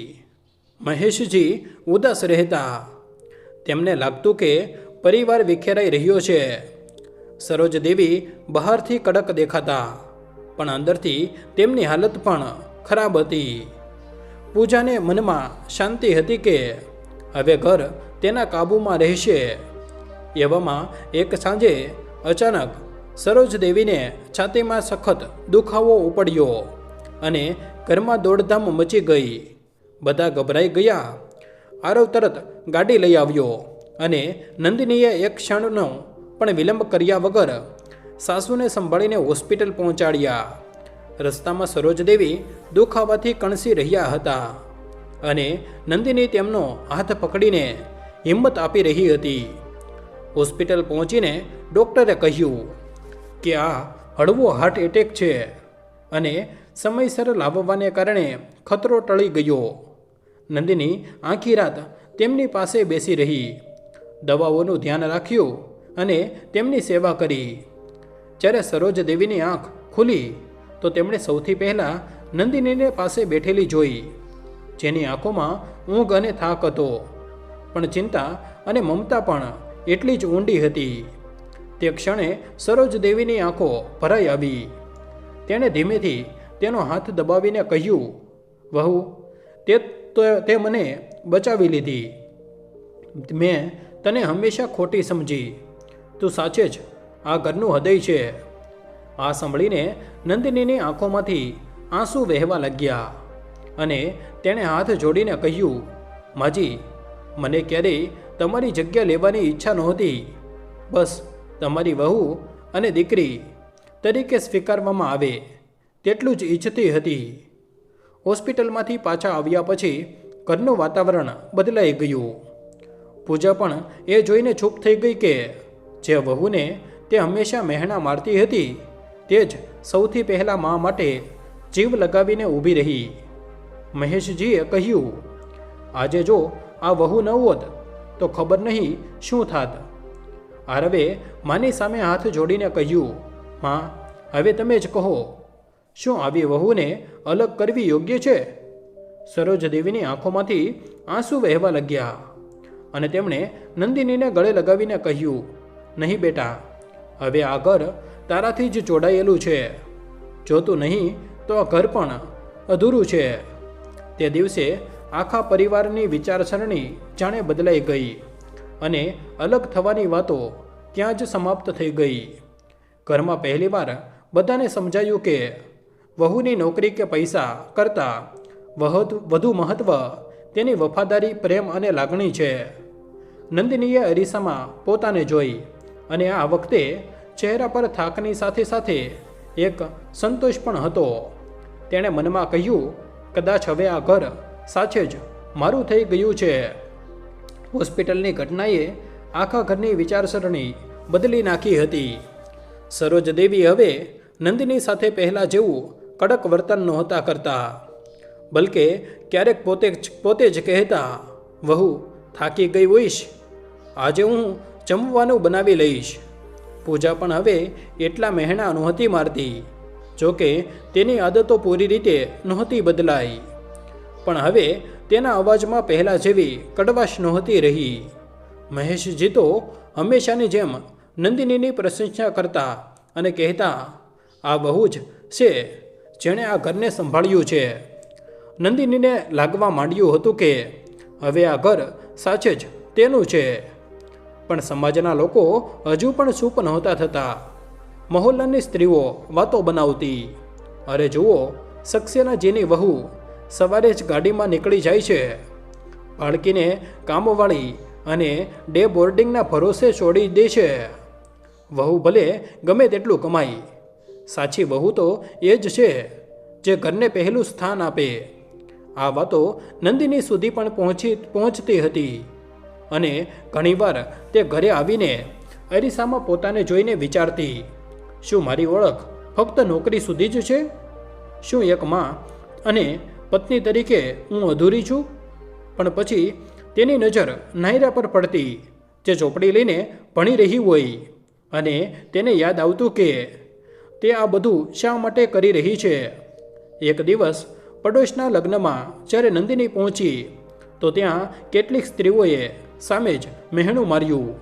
મહેશજી ઉદાસ રહેતા. તેમને લાગતું કે પરિવાર વિખેરાઈ રહ્યો છે. સરોજ દેવી બહારથી કડક દેખાતા, પણ અંદરથી તેમની હાલત પણ ખરાબ હતી. પૂજાને મનમાં શાંતિ હતી કે હવે ઘર તેના કાબૂમાં રહેશે. એવામાં એક સાંજે અચાનક સરોજ દેવીને છાતીમાં સખત દુખાવો ઉપડ્યો અને ઘરમાં દોડધામ મચી ગઈ. બધા ગભરાઈ ગયા. આરવ તરત ગાડી લઈ આવ્યો અને નંદિનીએ એક ક્ષણનો પણ વિલંબ કર્યા વગર સાસુને સંભાળીને હોસ્પિટલ પહોંચાડ્યા. રસ્તામાં સરોજ દેવી દુખાવાથી કણસી રહ્યા હતા અને નંદિની તેમનો હાથ પકડીને હિંમત આપી રહી હતી. હોસ્પિટલ પહોંચીને ડૉક્ટરે કહ્યું કે આ હળવો હાર્ટ એટેક છે અને સમયસર લાવવાને કારણે ખતરો ટળી ગયો. નંદિની આખી રાત તેમની પાસે બેસી રહી, દવાઓનું ધ્યાન રાખ્યું અને તેમની સેવા કરી. જ્યારે સરોજ દેવીની આંખ ખુલી તો તેમણે સૌથી પહેલાં નંદિનીને પાસે બેઠેલી જોઈ, જેની આંખોમાં ઊંઘ અને થાક હતો, પણ ચિંતા અને મમતા પણ એટલી જ ઊંડી હતી. તે ક્ષણે સરોજ દેવીની આંખો ભરાઈ આવી. તેણે ધીમેથી તેનો હાથ દબાવીને કહ્યું, વહુ, તે મને બચાવી લીધી. મેં તને હંમેશા ખોટી સમજી. તું સાચે જ આ ઘરનું હૃદય છે. આ સાંભળીને નંદિનીની આંખોમાંથી આંસુ વહેવા લાગ્યા અને તેણે હાથ જોડીને કહ્યું, માજી, મને ક્યારેય તમારી જગ્યા લેવાની ઈચ્છા નહોતી. બસ તમારી વહુ અને દીકરી તરીકે સ્વીકારવામાં આવે તેટલું જ ઈચ્છતી હતી. હોસ્પિટલમાંથી પાછા આવ્યા પછી ઘરનું વાતાવરણ બદલાઈ ગયું. પૂજા પણ એ જોઈને ચૂપ થઈ ગઈ કે જે વહુને તે હંમેશા મહેણા મારતી હતી તે જ સૌથી પહેલાં મા માટે જીવ લગાવીને ઊભી રહી. મહેશજીએ કહ્યું, આજે જો આ વહુ ન હોત તો ખબર નહીં શું થાત. આરવે માની સામે હાથ જોડીને કહ્યું, માં, હવે તમે જ કહો, શું આવી વહુને અલગ કરવી યોગ્ય છે? સરોજદેવીની આંખોમાંથી આંસુ વહેવા લાગ્યા અને તેમણે નંદિનીને ગળે લગાવીને કહ્યું, નહીં બેટા, હવે આ ઘર તારાથી જ જોડાયેલું છે. જો તું નહીં તો આ ઘર પણ અધૂરું છે. તે દિવસે આખા પરિવારની વિચારસરણી જાણે બદલાઈ ગઈ અને અલગ થવાની વાતો ત્યાં જ સમાપ્ત થઈ ગઈ. ઘરમાં પહેલીવાર બધાને સમજાયું કે વહુની નોકરી કે પૈસા કરતાં વધુ મહત્ત્વ તેની વફાદારી, પ્રેમ અને લાગણી છે. નંદિનીએ અરીસામાં પોતાને જોઈ અને આ વખતે ચહેરા પર થાકની સાથે સાથે એક સંતોષ પણ હતો. તેણે મનમાં કહ્યું, કદાચ હવે આ ઘર સાચે જ મારું થઈ ગયું છે. હોસ્પિટલની ઘટનાએ આખા ઘરની વિચારસરણી બદલી નાખી હતી. સરોજદેવી હવે નંદિની સાથે પહેલાં જેવું કડક વર્તન નહોતા કરતા, બલકે ક્યારેક પોતે જ કહેતા, વહુ, થાકી ગઈ હોઈશ, આજે હું જમવાનું બનાવી લઈશ. પૂજા પણ હવે એટલા મહેણા નહોતી મારતી. જોકે તેની આદતો પૂરી રીતે નહોતી બદલાઈ, પણ હવે તેના અવાજમાં પહેલાં જેવી કડવાશ નહોતી રહી. મહેશજી તો હંમેશાની જેમ નંદિનીની પ્રશંસા કરતા અને કહેતા, આ બહુ જ છે જેણે આ ઘરને સંભાળ્યું છે. નંદિનીને લાગવા માંડ્યું હતું કે હવે આ ઘર સાચે જ તેનું છે. પણ સમાજના લોકો હજુ પણ ચૂપ નહોતા થતા. મહોલ્લાની સ્ત્રીઓ વાતો બનાવતી, અરે જુઓ, સક્સેનાજીની વહુ સવારે જ ગાડીમાં નીકળી જાય છે, બાળકીને કામવાળી અને ડે બોર્ડિંગના ભરોસે છોડી દે છે. વહુ ભલે ગમે તેટલું કમાય, સાચી વહુ તો એ જ છે જે ઘરને પહેલું સ્થાન આપે. આ વાતો નંદિની સુધી પણ પહોંચતી હતી અને ઘણીવાર તે ઘરે આવીને અરીસામાં પોતાને જોઈને વિચારતી, શું મારી ઓળખ ફક્ત નોકરી સુધી જ છે? શું એક માં અને પત્ની તરીકે હું અધૂરી છું? પણ પછી તેની નજર નાયરા પર પડતી, જે ચોપડી લઈને ભણી રહી હોય, અને તેને યાદ આવતું કે તે આ બધું શા માટે કરી રહી છે. એક દિવસ પડોશના લગ્નમાં જ્યારે નંદિની પહોંચી તો ત્યાં કેટલીક સ્ત્રીઓએ સામે જ મહેણું માર્યું,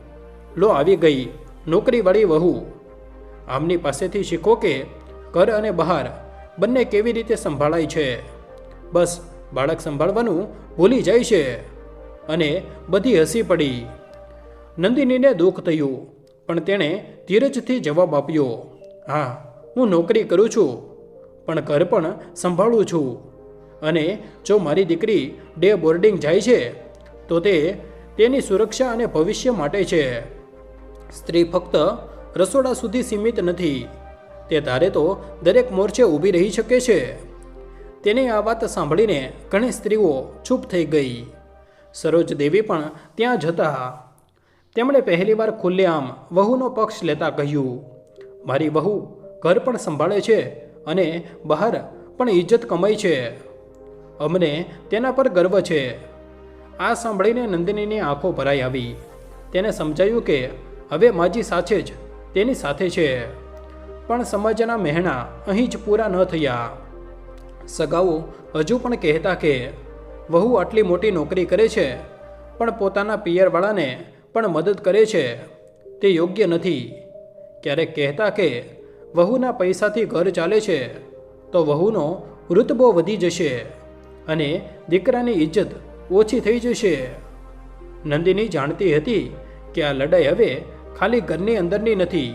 લો આવી ગઈ નોકરીવાળી વહુ. આમની પાસેથી શીખો કે ઘર અને બહાર બંને કેવી રીતે સંભાળાય છે. બસ બાળક સંભાળવાનું ભૂલી જાય છે. અને બધી હસી પડી. નંદિનીને દુઃખ થયું, પણ તેણે ધીરજથી જવાબ આપ્યો, હા, હું નોકરી કરું છું, પણ ઘર પણ સંભાળું છું. અને જો મારી દીકરી ડે બોર્ડિંગ જાય છે તો તે તેની સુરક્ષા અને ભવિષ્ય માટે છે. સ્ત્રી ફક્ત રસોડા સુધી સીમિત નથી, તે ધારે તો દરેક મોરચે ઊભી રહી શકે છે. તેની આ વાત સાંભળીને ઘણી સ્ત્રીઓ ચૂપ થઈ ગઈ. સરોજદેવી પણ ત્યાં જ હતા. તેમણે પહેલીવાર ખુલ્લેઆમ વહુનો પક્ષ લેતા કહ્યું, મારી વહુ ઘર પણ સંભાળે છે અને બહાર પણ ઇજ્જત કમાય છે. અમને તેના પર ગર્વ છે. આ સાંભળીને નંદિનીની આંખો ભરાઈ આવી. તેને સમજાયું કે હવે માજી સાચે જ તેની સાથે છે. પણ સમાજના મહેણા અહીં જ પૂરા ન થયા. સગાઓ હજુ પણ કહેતા કે વહુ આટલી મોટી નોકરી કરે છે પણ પોતાના પિયરવાળાને પણ મદદ કરે છે, તે યોગ્ય નથી. ક્યારેક કહેતા કે વહુના પૈસાથી ઘર ચાલે છે તો વહુનો ઋતબો વધી જશે અને દીકરાની ઇજ્જત ઓછી થઈ જશે. નંદિની જાણતી હતી કે આ લડાઈ હવે ખાલી ઘરની અંદરની નથી,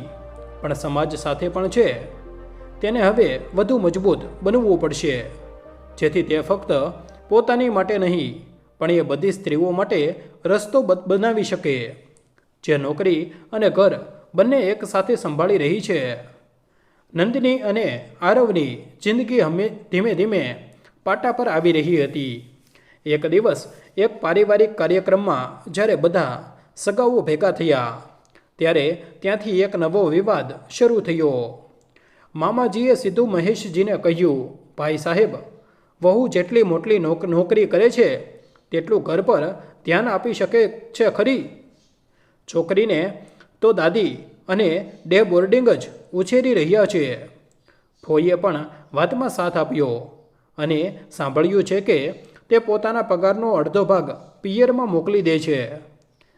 પણ સમાજ સાથે પણ છે. તેને હવે વધુ મજબૂત બનવું પડશે, જેથી તે ફક્ત પોતાની માટે નહીં પણ એ બધી સ્ત્રીઓ માટે રસ્તો બનાવી શકે, જે નોકરી અને ઘર બંને એકસાથે સંભાળી રહી છે. નંદિની અને આરવની જિંદગી ધીમે ધીમે પાટા પર આવી રહી હતી. એક દિવસ એક પારિવારિક કાર્યક્રમમાં જ્યારે બધા સગાઓ ભેગા થયા ત્યારે ત્યાંથી એક નવો વિવાદ શરૂ થયો. મામાજીએ સીધું મહેશજીને કહ્યું, ભાઈ સાહેબ, વહુ જેટલી મોટી નોકરી કરે છે તેટલું ઘર પર ધ્યાન આપી શકે છે ખરી? છોકરીને તો દાદી અને ડે બોર્ડિંગ જ ઉછેરી રહ્યા છે. ફોઈએ પણ વાતમાં સાથ આપ્યો અને સાંભળ્યું છે કે તે પોતાના પગારનો અડધો ભાગ પિયરમાં મોકલી દે છે.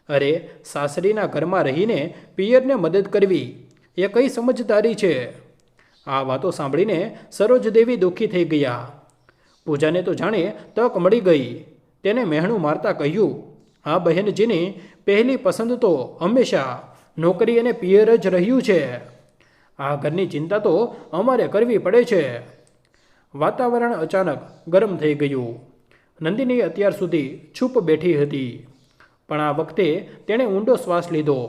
અરે, સાસરીના ઘરમાં રહીને પિયરને મદદ કરવી એ કઈ સમજદારી છે? આ વાતો સાંભળીને સરોજદેવી દુઃખી થઈ ગયા. પૂજાને તો જાણે તક મળી ગઈ. તેને મહેણું મારતા કહ્યું, આ બહેનજીની પહેલી પસંદ તો હંમેશા નોકરી અને પિયર જ રહ્યું છે. આ ઘરની ચિંતા તો અમારે કરવી પડે છે. વાતાવરણ અચાનક ગરમ થઈ ગયું. નંદિની અત્યાર સુધી ચૂપ બેઠી હતી, પણ આ વખતે તેણે ઊંડો શ્વાસ લીધો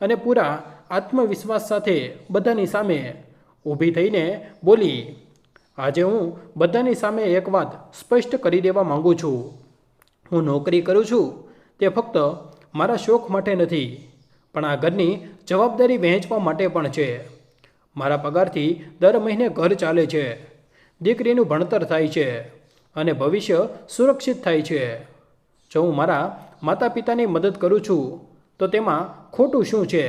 અને પૂરા આત્મવિશ્વાસ સાથે બધાની સામે ઊભી થઈને બોલી, આજે હું બધાની સામે એક વાત સ્પષ્ટ કરી દેવા માંગુ છું. હું નોકરી કરું છું તે ફક્ત મારા શોખ માટે નથી, પણ આ ઘરની જવાબદારી વહેંચવા માટે પણ છે. મારા પગારથી દર મહિને ઘર ચાલે છે, દીકરીનું ભણતર થાય છે અને ભવિષ્ય સુરક્ષિત થાય છે. જો હું મારા માતા પિતાની મદદ કરું છું તો તેમાં ખોટું શું છે?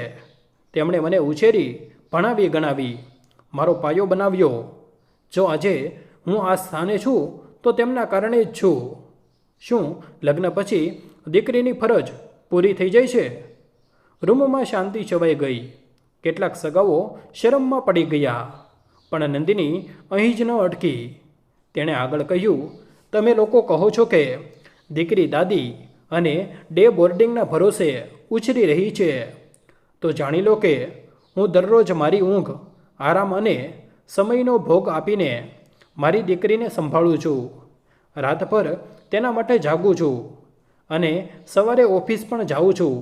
તેમણે મને ઉછેરી, ભણાવી ગણાવી, મારો પાયો બનાવ્યો. જો આજે હું આ સ્થાને છું તો તેમના કારણે જ છું. શું લગ્ન પછી દીકરીની ફરજ પૂરી થઈ જાય છે? રૂમમાં શાંતિ છવાઈ ગઈ. કેટલાક સગાઓ શરમમાં પડી ગયા, પણ નંદિની અહીં જ ન અટકી. તેણે આગળ કહ્યું, તમે લોકો કહો છો કે દીકરી દાદી અને ડે બોર્ડિંગના ભરોસે ઉછરી રહી છે, તો જાણી લો કે હું દરરોજ મારી ઊંઘ, આરામ અને સમયનો ભોગ આપીને મારી દીકરીને સંભાળું છું. રાતભર તેના માટે જાગું છું અને સવારે ઓફિસ પણ જાઉં છું.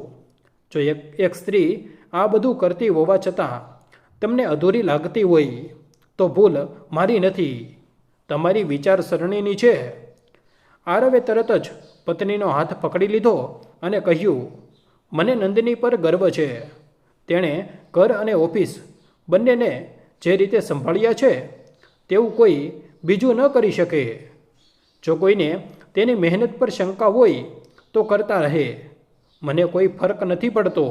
જો એક સ્ત્રી આ બધું કરતી હોવા છતાં તમને અધૂરી લાગતી હોય તો ભૂલ મારી નથી, તમારી વિચારસરણીની છે. આરવે તરત જ પત્નીનો હાથ પકડી લીધો અને કહ્યું, મને નંદિની પર ગર્વ છે. તેણે ઘર અને ઓફિસ બંનેને જે રીતે સંભાળ્યા છે તેવું કોઈ બીજું ન કરી શકે. જો કોઈને તેની મહેનત પર શંકા હોય તો કરતા રહે, મને કોઈ ફરક નથી પડતો.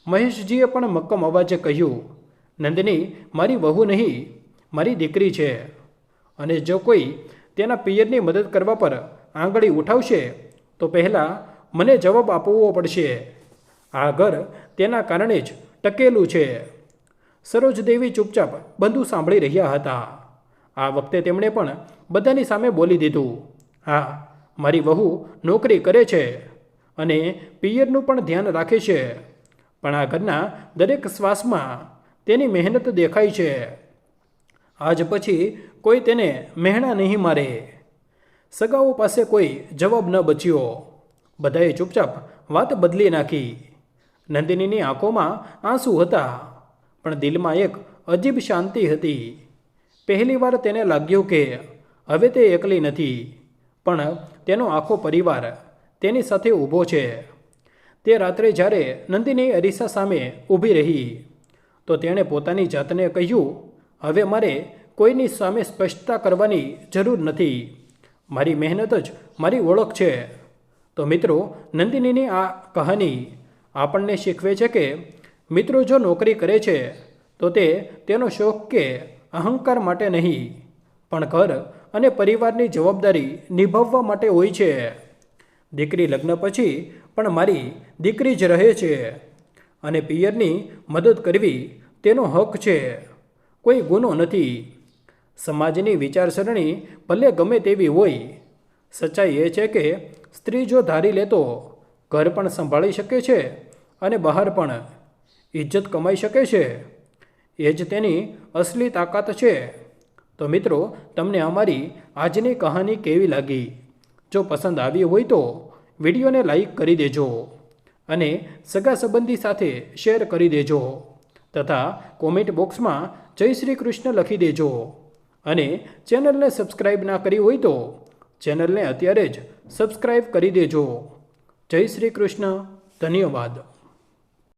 મહેશજીએ પણ મક્કમ અવાજે કહ્યું, નંદિની મારી વહુ નહીં, મારી દીકરી છે, અને જો કોઈ તેના પિયરની મદદ કરવા પર આંગળી ઉઠાવશે તો પહેલાં મને જવાબ આપવો પડશે. આ ઘર તેના કારણે જ ટકેલું છે. સરોજદેવી ચૂપચાપ બધું સાંભળી રહ્યા હતા. આ વખતે તેમણે પણ બધાની સામે બોલી દીધું, હા, મારી વહુ નોકરી કરે છે અને પિયરનું પણ ધ્યાન રાખે છે, પણ આ ઘરના દરેક શ્વાસમાં તેની મહેનત દેખાય છે. આજ પછી કોઈ તેને મહેણા નહીં મારે. સગાઓ પાસે કોઈ જવાબ ન બચ્યો. બધાએ ચૂપચાપ વાત બદલી નાખી. નંદિનીની આંખોમાં આંસુ હતા, પણ દિલમાં એક અજીબ શાંતિ હતી. પહેલીવાર તેને લાગ્યું કે હવે તે એકલી નથી, પણ તેનો આખો પરિવાર તેની સાથે ઊભો છે. તે રાત્રે જ્યારે નંદિની અરીસા સામે ઊભી રહી તો તેણે પોતાની જાતને કહ્યું, હવે મારે કોઈની સામે સ્પષ્ટતા કરવાની જરૂર નથી. મારી મહેનત જ મારી ઓળખ છે. તો મિત્રો, નંદિનીની આ કહાની આપણને શીખવે છે કે મિત્રો જો નોકરી કરે છે તો તે તેનો શોખ કે અહંકાર માટે નહીં, પણ ઘર અને પરિવારની જવાબદારી નિભાવવા માટે હોય છે. દીકરી લગ્ન પછી પણ મારી દીકરી જ રહે છે અને પિયરની મદદ કરવી તેનો હક છે, કોઈ ગુનો નથી. સમાજની વિચારસરણી ભલે ગમે તેવી હોય, સચ્ચાઈ એ છે કે સ્ત્રી જો ધારી લે તો ઘર પણ સંભાળી શકે છે અને બહાર પણ ઇજ્જત કમાઈ શકે છે. એ જ તેની અસલી તાકાત છે. તો મિત્રો, તમને અમારી આજની કહાની કેવી લાગી? જો પસંદ આવી હોય તો વિડીયોને લાઈક કરી દેજો અને સગા સંબંધી સાથે શેર કરી દેજો તથા કોમેન્ટ બોક્સમાં જય શ્રી કૃષ્ણ લખી દેજો. અને ચેનલને સબસ્ક્રાઈબ ના કરી હોય તો ચેનલને અત્યારે જ સબસ્ક્રાઈબ કરી દેજો. જય શ્રી કૃષ્ણ. ધન્યવાદ.